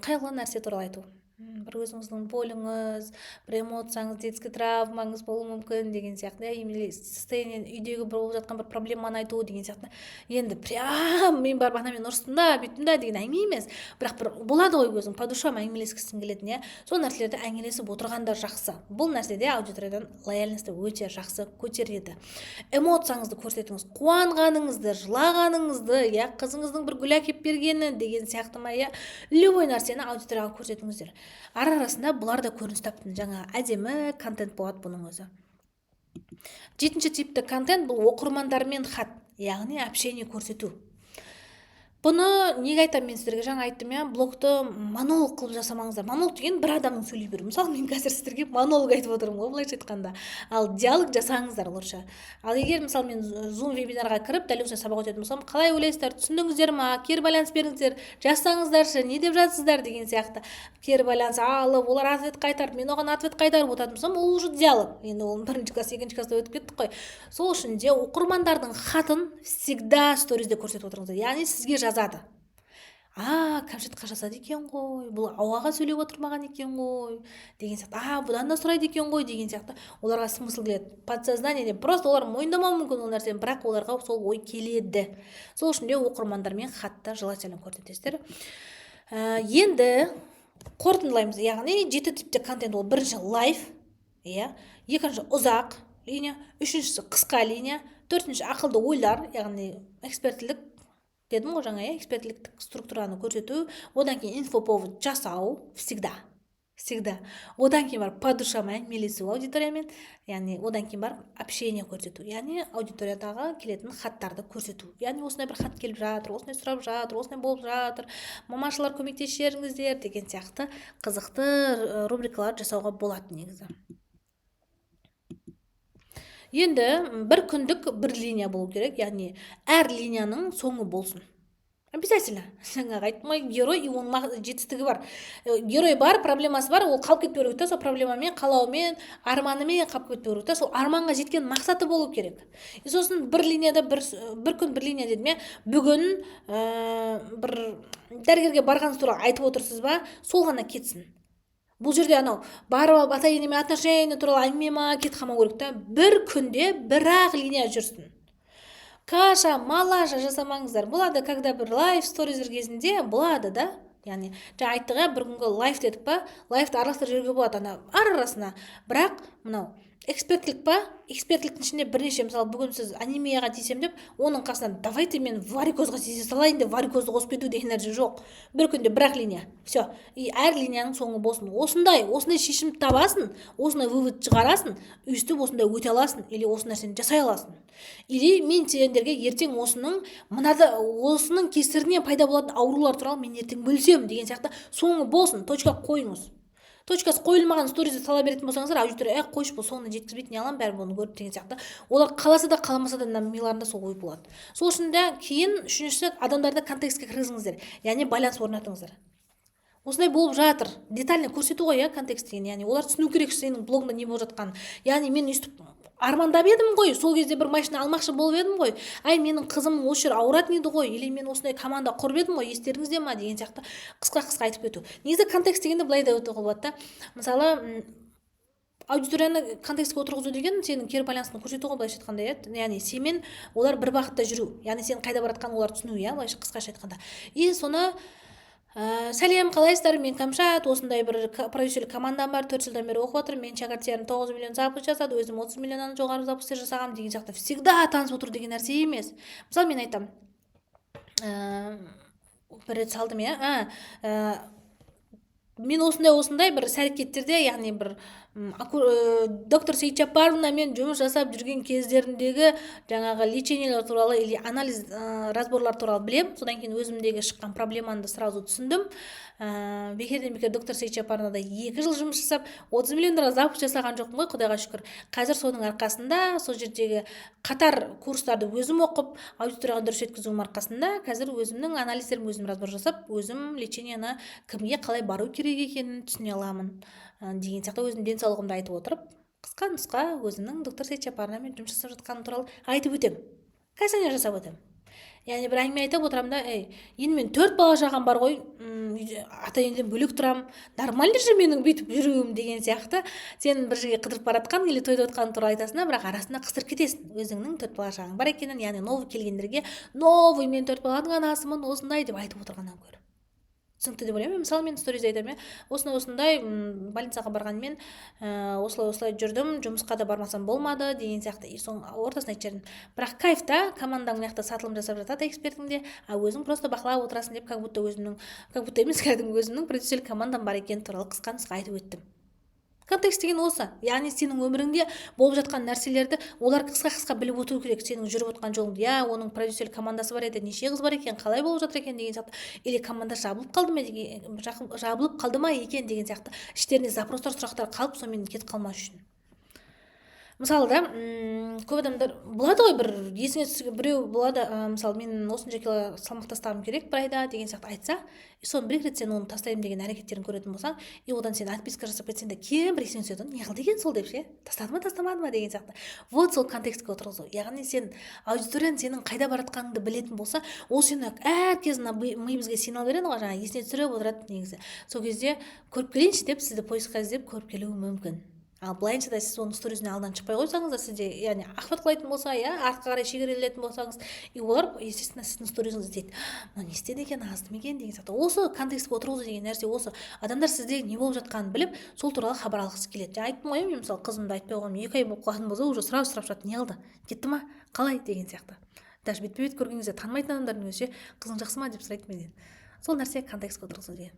қайғылы нәрсе туралы айту. Бір өзіңіздің болыңыз, бір эмоцияңыз, детский травмаңыз болуы мүмкін деген сияқты, или состояние үйдегі болып жатқан бір проблеманы айту деген сияқты. Енді прям мен барып анамен ұрыстым да, бүйттім да деген әңгіме емес, бірақ бір болады ғой өзің по душам әңгімелескісің келетін, иә. Сол нәрселерді әңгімелесіп отырғандар жақсы. Бұл нәрседе аудиториядан лояльностьті өте жақсы көтереді. Эмоцияңызды көрсетіңіз, қуанғаныңызды, жылағаныңызды, иә, қызыңыздың бір гүл әкеп бергені деген сияқты ма, иә, любой нәрсені аудиторияға көрсетіңіздер. Арасында бұлар да көрініс тапты, жаңа әдемі контент болады бұның өзі. 7-ші типті контент бұл оқырмандармен хат, яғни общение көрсету. Бұны неге айтамын мен сіздерге, жаңа айттым, иә, блогты монолог қылып жасамаңыздар. Монолог деген бір адамның сөйлей беру. Мысалы, мен қазір сіздерге монолог айтып отырмын ғой, былайша айтқанда. Ал диалог жасаңыздар лучше. Ал егер мысалы мен Zoom вебинарға кіріп, дәл осындай сабақ өтетін болсам, қалай ойлайсыздар, түсіндіңіздер ма, кері байланыс беріңіздер, жазсаңыздаршы, не деп жатсыздар деген сияқты. Кері байланыс алып, олар ответ қайтарып, мен оған ответ қайтарып отыратын болсам, ол уже диалог. Енді ол 1-ші класс, 2-ші класста өтіп кеттік қой. Сол үшін де оқырмандардың хатын всегда сторизде көрсетіп отырыңыздар. Яғни сізге жазады. Кәмшатқа жасады екен ғой, бұл ауаға сөйлеп отырмаған екен ғой деген сияқты. Бұдан да сұрайды екен ғой деген сияқты. Оларға смысл келеді. Подсознание, просто олар мойындамауы мүмкін ол нәрсені, бірақ оларға сол ой келеді. Сол үшін де оқырмандармен хатта желательно көрсетесіздер. Енді қорытындылаймыз. Яғни 7 типте контент ол: бірінші лайв, екінші ұзақ линия, үшіншісі қысқа линия, төртінші ақылды ойлар, яғни экспертлік дедім ғой жаңа, экспертліктік структураны көрсету, одан кейін инфоповод жасау, всегда. Одан кейін барып по душам әңгімелесу аудиториямен, яғни одан кейін барып общение көрсету, яғни аудиториядағы келетін хаттарды көрсету. Яғни осындай бір хат келіп жатыр, осындай сұрап жатыр, осындай болып жатыр, мамашылар көмектесеріңіздер деген сияқты қызықты рубрикалар жасауға болады негізі. Енді бір күндік бір линия болу керек, яғни әр линияның соңы болсын. Обязательно. Жаңағы айттым ғой, герой и оның жетістігі бар. Герой бар, проблемасы бар, ол қалып кетпеу керек та, сол проблемамен, қалаумен, арманымен қалып кетпеу керек та, сол арманға жеткен мақсаты болу керек. И сосын бір линияда бір күн бір линия дедім, бүгін бір дәрігерге барғаныңыз туралы айтып отырсыз ба, сол ғана кетсін. Бұл жерде анау барып алып ата енеме отношение туралы әңгіме ма кетіп қалмау керек та, бір күнде бір-ақ линия жүрсін. Каша, малаша жасамаңыздар. Болады, когда бір лайф сторизер кезінде болады да. Яғни жаңа айттық, бір күнгі лайф дедік па, лайфты араластырып жүруге болады ана арасына. Бірақ мынау экспертлік па, экспертліктің ішінде бірнеше, мысалы бүгін сіз анемияға тиесем деп, оның қасынан давайте мен варикозға тиісе салайын деп варикозды қосып кету деген нәрсе жоқ. Бір күнде бір-ақ линия. Все. И әр линияның соңы болсын. Осындай шешім табасың, осындай вывод шығарасың, өйстіп осындай өте аласың, или осы нәрсені жасай аласың. Или мен сендерге ертең осының кесірінен пайда болатын аурулар туралы мен ертең білсем деген сияқты соңы болсын. Точка қойыңыз. Точкасы қойылмаған сторизді сала беретін болсаңыздар, аудитория қойшы, бұл соңына жеткізбейді, не алам, бәрі бұны көріп деген сияқты. Олар қаласа да қаламаса да миларында сол ой болады. Сол үшін де кейін үшіншісі адамдарды контекстке кіргізіңіздер, яғни байланыс орнатыңыздар. Осындай болып жатыр, детально көрсету ғой, контекст деген, яғни олар түсіну керек сенің блогыңда не болып жатқанын. Яғни мен өйстіп армандап едім ғой, сол кезде бір машина алмақшы болып едім ғой, менің қызым осы жер ауыратын еді ғой, или мен осындай команда құрып едім ғой, естеріңізде ма деген сияқты қысқа айтып кету. Негізі контекст дегенде былай да өте болады да. Мысалы аудиторияны контекстке отырғызу деген сенің кері байланысын көрсету ғой, былайша айтқанда, яғни сенімен олар бір бағытта жүру, яғни сен қайда баратқанын олар түсіну, былайша қысқаша айтқанда. И соны сәлем, қалайсыздар, мен Камшат, осындай бір продюсерлік командам бар, 4 жылдан бері оқып отырмын, мен шәкірттерім 9 миллион запуск жасады, өзім 30 миллионнан жоғары запустер жасағам деген сияқты всегда танысып отыру деген нәрсе емес. Мысалы мен айтам, бір рет салдым, мен осындай бір іс-әрекеттерде, яғни бір доктор Сейтжаппаровнамен жұмыс жасап жүрген кездеріндегі жаңағы лечениелер туралы или анализ разборлар туралы білем. Содан кейін өзімдегі шыққан проблеманы сразу түсіндім. Бекерден бекер доктор Сейтжаппаровнада 2 жыл жұмыс жасап 30 миллиондарға запуск жасаған жоқпын ғой, Құдайға шүкір. Қазір соның арқасында сол жердегі қатар курстарды өзім оқып, аудиторияға дұрыс жеткізуім арқасында қазір өзімнің анализдерім өзім разбор жасап, өзім леченияны кімге қалай бару керек екенін түсіне аламын деген сияқты өзім денсаулығымды айтып отырып, қысқа нұсқа өзімнің доктор Сейтжаппаровнамен жұмыс жасап жатқаным туралы айтып өтем. Кәсіне жасап өтем. Яғни бір әңгіме айтып отырам да, енді мен 4 бала шағам бар ғой, ата-енеден бөлек тұрам, нормально же менің бүйтіп жүруім деген сияқты. Сен бір жерге қыдырып баратқан или тойда отқан туралы айтасың, бірақ арасында қыстырып кетесің. Өзіңнің 4 бала шағаң бар екенін, яғни новый келгендерге, новый мен 4 баланың анасымын, осындай деп айтып отырғаннан гөрі. Түсінікті деп ойлаймын. Мысалы мен сторизде айтамын, осындай больницаға барғанмен осылай жүрдім, жұмысқа да бармасам болмады деген сияқты. Соның ортасына айтып жібердім. Бірақ кайфта командаң мына жақта сатылым жасап жатады экспертіңде, өзің просто бақылап отырасың деп, как будто емес, кәдімгі өзімнің продюсерлік командам бар екені туралы қысқа нұсқа айтып өттім. Контекст деген осы, яғни сенің өміріңде болып жатқан нәрселерді олар қысқа біліп отыру керек. Сенің жүріп отқан жолыңды, оның продюсерлік командасы бар еді, неше қыз бар екен, қалай болып жатыр екен деген сияқты, или команда жабылып қалды ма екен деген сияқты іштеріне запростар, сұрақтар қалып, сонымен кетіп қалмас үшін. Мысалы да, көп адамдар болады ғой, бір есіңе түсірген біреу болады, мысалы мен осынша кило салмақ тастағым керек бір айда деген сияқты айтса, соны бір рет сен оны тастаймын деген әрекеттерін көретін болсаң, одан сен отписка жасап кетсең де кейін бір есіңе түседі, не қылды екен сол деп ше, тастады ма тастамады ма деген сияқты. Вот сол контекстке отырғызу. Яғни сен аудиторияң сенің қайда баратқаныңды білетін болса, ол сені әр кез миымызға сигнал береді ғой, жаңа есіне түсіріп отырады негізі. Сол кезде көріп келейінші деп сізді поискқа іздеп көріп келуі мүмкін. Ал былайынша да сіз оның сторизіне алдан шықпай қойсаңыз да, сізде яғни ахват қылайтын болса, артқа қарай шегерелетін болсаңыз, олар естественно сіздің сторизіңізді іздейді. Мына не істеді екен, азды ма екен деген сияқты. Осы контекстке отырғызу деген нәрсе осы. Адамдар сізде не болып жатқанын біліп, сол туралы хабар алғысы келеді. Айттым ғой, мен мысалы қызымды айтпай қойғам, 2 ай болып қалатын болса, уже сұрап жатыр, не алды, кетті ма, қалай деген сияқты. Даже бетпе-бет көрген кезде танымайтын адамдардың өзі қызың жақсы ма деп сұрайды менен. Сол нәрсе контекстке отырғызу деген.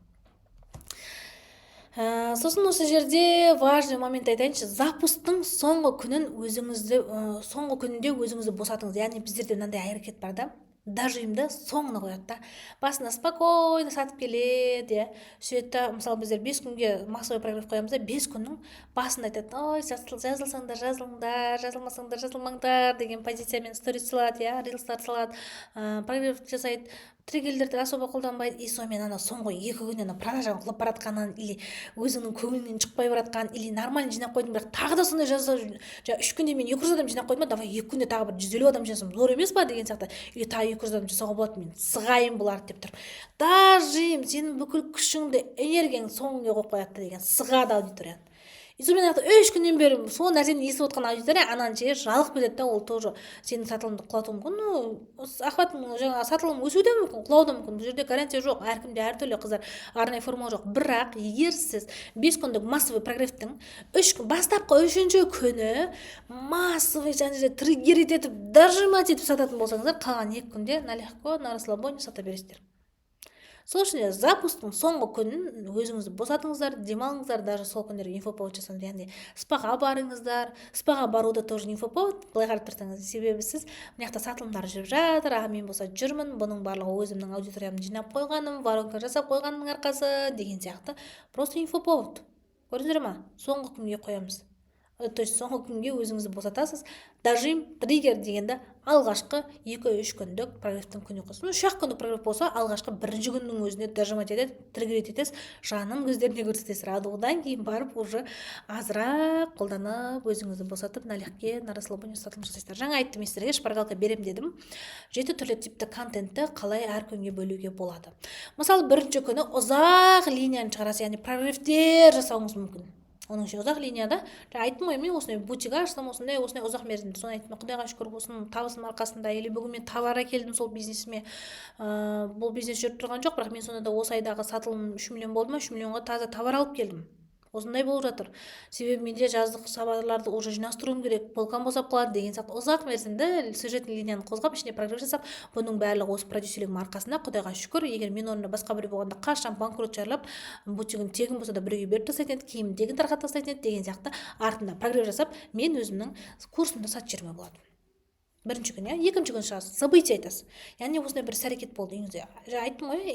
Сосын осы жерде важный момент айтайыншы, запусктың соңғы күнінде өзіңізді босатыңыз. Яғни біздерде мынандай әрекет бар да, дожимді соңына қояды да, басына спокойно сатып келеді, сөйтті. Мысалы біздер 5 күнге массовый прогрев қоямыз да, 5 күннің басында айтады, ой, жазылсаңдар, жазылмасаңдар, жазылмаңдар деген позициямен сторис салады, рилстар салады, прогрев жасайды, триггерлерді особо қолданбайды. И сонымен ана соңғы 2 күннен продажаң құлап баратқанын, или өзіңнің көңілінен шықпай баратқанын, или нормально жинап қойдың, бірақ тағы да сондай жазса, 3 күнде мен 200 адам жинап қойдым, давай 2 күнде тағы бір 150 адам жинасам зор емес па деген сияқты, или тағы 200 адам жасауға болады, мен сығайын бұларды деп тұр. Дажим, сенің бүкіл күшіңді, энергияң соңына қойып қояды деген сығады аудиторияны. И сонымен 3 күннен бері сол нәрсені естіп отқан аудитория анан ше жалығып кетеді да, ол тоже сенің сатылымды құлатуы мүмкін. Ахватың жаңа сатылым өсуі де мүмкін, құлауы да мүмкін. Бұл жерде гарантия жоқ, әркімде әртүрлі қыздар, арнайы формула жоқ. Бірақ егер сіз 5 күндік массовый прогревтің бастапқы 3-ші күні массовый және триггер етіп, дожимать етіп сататын болсаңыздар, қалған 2 күнде на легко, на расслабоне сата бересіздер. Сол үшін запусктың соңғы күнін өзіңізді босатыңыздар, демалыңыздар, даже сол күндерге инфоповод жасаңыздар, яғни спаға барыңыздар. Спаға баруда тоже инфоповод, былай қарап тұрсаңыз, себебі сіз мына жақта сатылымдар жүріп жатыр, мен болса жүрмін, бұның барлығы өзімнің аудиториямды жинап қойғаным, воронка жасап қойғанның арқасы деген сияқты. Просто инфоповод. Көрдіңіздер ма? Соңғы күнге қоямыз. То есть соңғы күнге өзіңізді босатасыз. Дожим, триггер дегенде алғашқы 2-3 күндік прогревтің күні қосып. 3 күндік прогрев болса, алғашқы 1-ші күннің өзіне дожимать етеді, триггер етесіз, жанын көздеріне көрсетесіз. Одан кейін барып уже азырақ қолданып, өзіңізді босатып, налегке, на расслабоне сатылым жасайсыздар. Жаңа айттым сіздерге, шпаргалка берем дедім. 7 түрлі типті контентті қалай әр күнге бөлуге болады. Мысалы, 1-ші күні ұзақ линияны шығарасыз, яғни прогревтер жасауыңыз мүмкін. оның ішінде ұзақ линияда айттым ғой, мен осындай бутик аштым, осындай ұзақ мерзімде. Соны айттым, құдайға шүкір, осының табысым арқасында, или бүгін мен товар әкелдім сол бизнесіме. Бұл бизнес жүріп тұрған жоқ, бірақ мен сонда да осы айдағы сатылым 3 миллион болды ма, 3 миллионға таза товар алып келдім. Осындай болып жатыр. Себебі менде жаздық сабарларды уже жинастыруым керек, полкам босап қалады деген сияқты ұзақ мерзімді сюжетный линияны қозғап, ішіне прогресс жасап, бұның барлығы осы продюсерлігім арқасында, құдайға шүкір. Егер мен орнында басқа біреу болғанда қашан банкрот жарылып, бутигін тегін болса да біреуге беріп тастайтын еді, киімін тегін тарқатып тастайтын еді деген сияқты артында прогресс жасап, мен өзімнің курсымды сатып жіберме болады. Бірінші күн, екінші күн шығасыз, событие айтасыз. Яғни осындай бір іс-әрекет болды үйіңізде. Айттым ғой,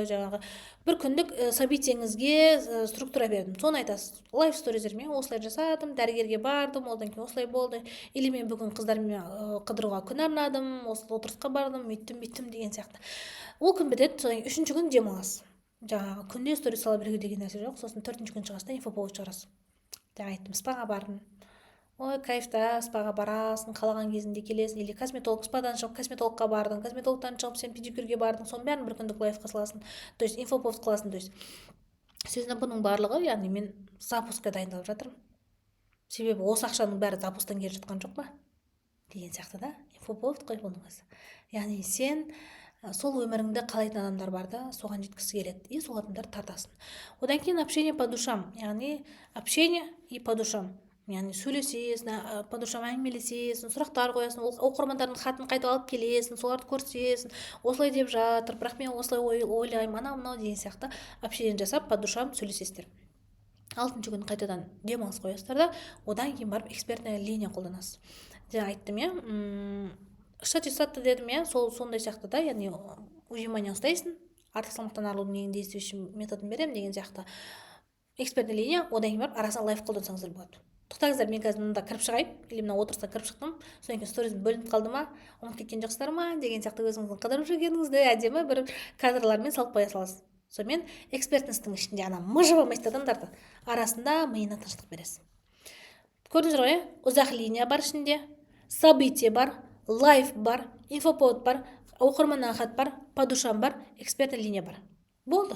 жаңағы бір күндік событиеңізге структура бердім. Соны айтасыз. Лайф сторизермен осылай жасадым, дәрігерге бардым, одан кейін осылай болды. Или мен бүгін қыздармен қыдыруға күн арнадым, осы отырысқа бардым, үйттім деген сияқты. Ол күн бітеді, содан үшінші күн демаласыз. Жаңағы күнде сторис сала беру деген нәрсе жоқ. Сосын төртінші күн шығасыз да инфоповод шығарасыз. Айттым, спаға бардым. Ой, кайфта, спаға барасың, қалаған кезінде келесің, или спадан шығып косметологқа бардың, косметологтан шығып сен педикюрге бардың, соның бәрін бір күндік лайфқа саласың, то есть инфоповод қыласың. То есть сөзіне бұның барлығы, яғни мен запускқа дайындалып жатырмын. Себебі осы ақшаның бәрі запустан келіп жатқан жоқ па деген сияқты да, инфоповод қой бұның өзі. Яғни сен сол өміріңді қалайтын адамдар бар да, соған жеткісі келеді, и сол адамдарды тартасың. Одан кейін общение по душам, яғни общение и по душам. Яғни сөйлесесің, по душам әңгімелесесің, сұрақтар қоясың, оқырмандардың хатын қайтып алып келесің, соларды көрсетесің, осылай деп жатыр, бірақ мен осылай ойлаймын, анау деген сияқты общение жасап, по душам сөйлесесіздер. 6-шы күн қайтадан демалыс қоясыздар да, одан кейін барып экспертная линия қолданасыз. Айттым, штат дедім, сондай сияқты да, яғни ужимание ұстайсың, артық салмақтан арылудың ең действующий методын беремін деген сияқты. Экспертная линия, одан кейін барып арасына лайф қолдансаңыздар болады. Тоқтаңыздар, мен қазір мында кіріп шығайын, или мына отырысқа кіріп шықтым, содан кейін сторизім бөлініп қалды ма, ұмытып кеткен жоқсыздар ма деген сияқты өзіңіздің қыдырып жүргеніңізді әдемі бір кадрлармен салып қоя саласыз. Сонымен экспертностың ішінде ана мыжып адамдарды арасында миына тыныштық бересіз. Көрдіңіздер ғой, ұзақ линия бар ішінде, событие бар, лайф бар, инфоповод бар, оқырманнан хат бар, по душам бар, экспертная линия бар. Болды.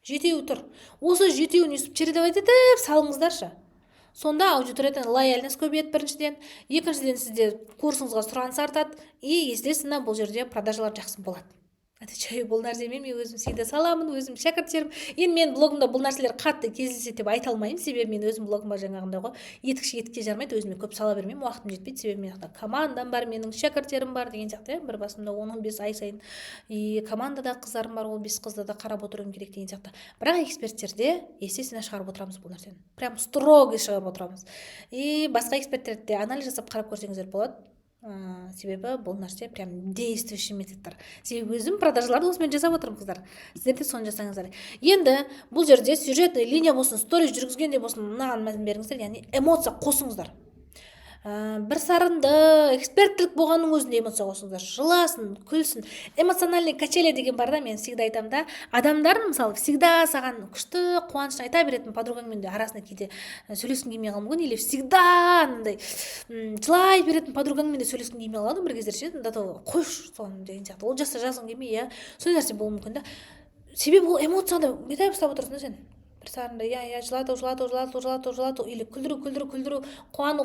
Жетеуі тұр. Осы жетеуін өстіп чередовать етіп салыңыздаршы. Сонда аудиториядан лояльность көбейеді біріншіден, екіншіден сізде курсыңызға сұраныс артады, и естественно бұл жерде продажалар жақсы болады. Отвечаю, бұл нәрсемен мен өзім всегда саламын, өзім шәкірттерім. Енді мен блогымда бұл нәрселер қатты кездеседі деп айта алмаймын, себебі мен өзім блогыма жаңағындай ғой, етікке жармайды, өзіме көп сала бермеймін, уақытым жетпейді, себебі мен командам бар, менің шәкірттерім бар деген сияқты, бір басымда 10-15 ай сайын и командада қыздарым бар, ол 5 қызды да қарап отыруым керек деген сияқты. Бірақ эксперттерде естественно шығарып отырамыз бұл нәрсені. Прям строго шығарып отырамыз. И басқа эксперттерде анализ жасап қарап көрсеңіздер болады. Себебі бұл нәрсе прям действующий методтар. Себебі өзім продажаларды осымен жасап отырмын, қыздар. Сіздер де соны жасаңыздар. Енді бұл жерде сюжетный линия болсын, сторис жүргізгенде болсын, мынаған мән беріңіздер, яғни эмоция қосыңыздар. Бір сарынды, эксперттілік болғанның өзінде эмоция қосыңыздар. Жыласын, күлсін. Эмоциональный качели деген бар да, мен всегда айтамын да, адамдар мысалы всегда саған күшті қуанышын айта беретін подругаңмен де арасында кейде сөйлескің келмей қалуы мүмкін, или всегда андай жылай беретін подругаңмен де сөйлескің келмей қалады бір кездер ше, қойшы соны деген сияқты. Ол жазғың келмей, сол нәрсе болуы мүмкін да. Себебі ол эмоцияны бүйтіп ұстап отырсың да сен. Бір сарында жылату, или күлдіру, қуану,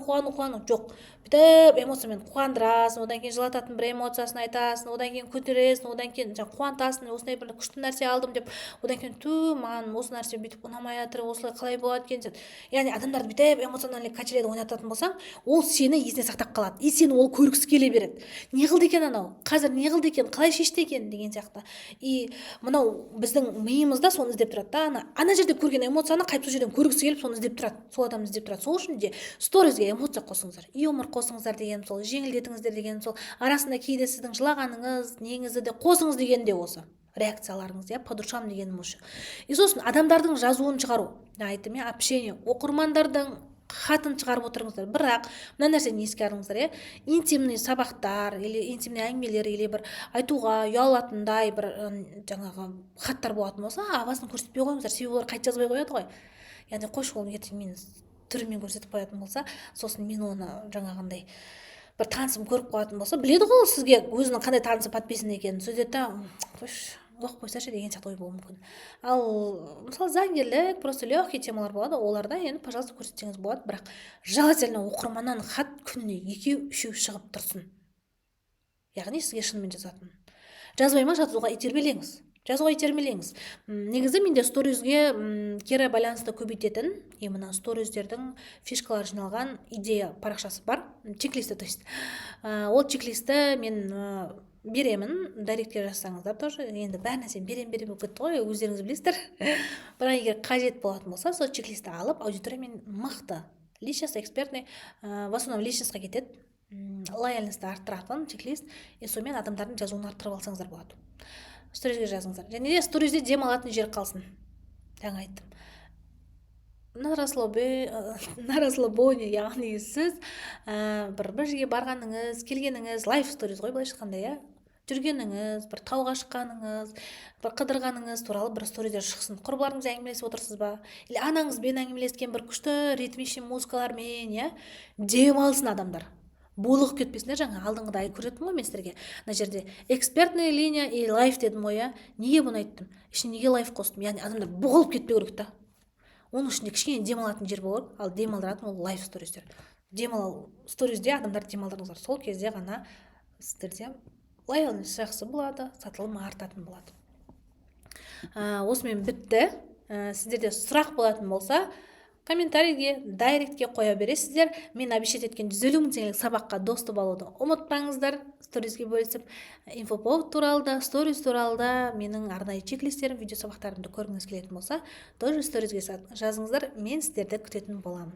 жоқ. Бүйтіп эмоциямен қуандырасың, одан кейін жылататын бір эмоциясын айтасың, одан кейін көтересің, одан кейін қуантасың, осындай бір күшті нәрсе алдым деп, одан кейін маған осы нәрсе бүйтіп ұнамай жатыр, осылай қалай болады екен. Яғни адамдарды бүйтіп эмоциональный качеледі ойнататын болсаң, ол сені есіне сақтап қалады, и сені ол көргісі келе береді. Не қылды екен анау? Қазір не қылды екен? Қалай шешті екен деген сияқты. И мынау біздің миымызда соны іздеп тұрады да, ана жерде көрген эмоцияны қайтып сол жерден көргісі келіп соны іздеп тұрады, сол адамды іздеп тұрады. Сол үшін де сторизге эмоция қосыңыздар, юмор қосыңыздар деген сол, жеңілдетіңіздер деген сол, арасында кейде сіздің жылағаныңыз, неңізді де қосыңыз деген де осы реакцияларыңыз, по душам дегенім осы. И сосын адамдардың жазуын шығару, айттым, общение, оқырмандардың хатын шығарып отырыңыздар. Бірақ мына нәрсені еске алыңыздар, интимный сабақтар или интимный әңгімелер или бір айтуға ұялатындай бір жаңағы хаттар болатын болса, авасын көрсетпей қойыңыздар, себебі олар қайта жазбай қояды ғой. Яғни қойшы ол ертең мен түрімен көрсетіп қоятын болса, сосын мен оны жаңағындай бір танысым көріп қоятын болса, біледі ғой сізге өзінің қандай танысы подписан екенін, сөйтеді да, қойшы оқып қойсашы деген сияқты ой болуы мүмкін. Ал мысалы заңгерлік, просто легкий темалар болады, оларда енді пожалуйста көрсетсеңіз болады, бірақ желательно оқырманнан хат күніне 2-3 шығып тұрсын, яғни сізге шынымен жазатын. Жазбай ма, жазуға итермелеңіз. Негізі менде сторизге кері байланысты көбейтетін мына сториздердің фишкалары жиналған идея парақшасы бар, чек-листі, то есть ол чек-листі мен беремін, дайректке жазсаңыздар тоже. Енді бәр нәрсені берем болып кетті ғой, өздеріңіз білесіздер. Бірақ егер қажет болатын болса, сол чек-листі алып аудиториямен мықты, личность, экспертный, в основном личностьқа кетеді, лояльностьті арттыратын чек-лист, и сонымен адамдардың жазуын арттырып алсаңыздар болады. Сторизге жазыңыздар. Және де сторизде дем алатын жер қалсын. Жаңа айттым. На расслабоне, яғни сіз бір жерге барғаныңыз, келгеніңіз, лайф сториз ғой былайша айтқанда, жүргеніңіз, бір тауға шыққаныңыз, бір қыдырғаныңыз туралы бір сторизер шықсын. Құрбыларыңыз әңгімелесіп отырсыз ба? Или анаңызбен әңгімелескен бір күшті ритмичный музыкалармен, дем алсын адамдар. Булық кетпесіңдер, жаңа алдыңғыда көрсеттім ғой мен сіздерге. Мына жерде экспертная линия и лайф дедім ғой, неге бұны айттым? Ішіне неге лайф қостым? Яғни адамдар бұғылып кетпеу керек та. Оның ішінде кішкене демалатын жер болу керек, ал демалдыратын ол лайф сториздер. Сторизде адамдар демалдырыңыздар. Сол кезде ғана сіздерде лояльность жақсы болады, сатылым артатын болады. Осымен бітті. Сіздерде сұрақ болатын болса, комментарийге, дайректке қоя бересіздер. Мен обещать еткен 150 000 теңгелік сабаққа доступ алуды ұмытпаңыздар. Сторизге бөлісіп, инфоповод туралы да, сторис туралы да менің арнайы чек-листтерім, видео сабақтарымды көргіңіз келетін болса, тоже сторизге жазыңыздар. Мен сіздерді күтетін боламын.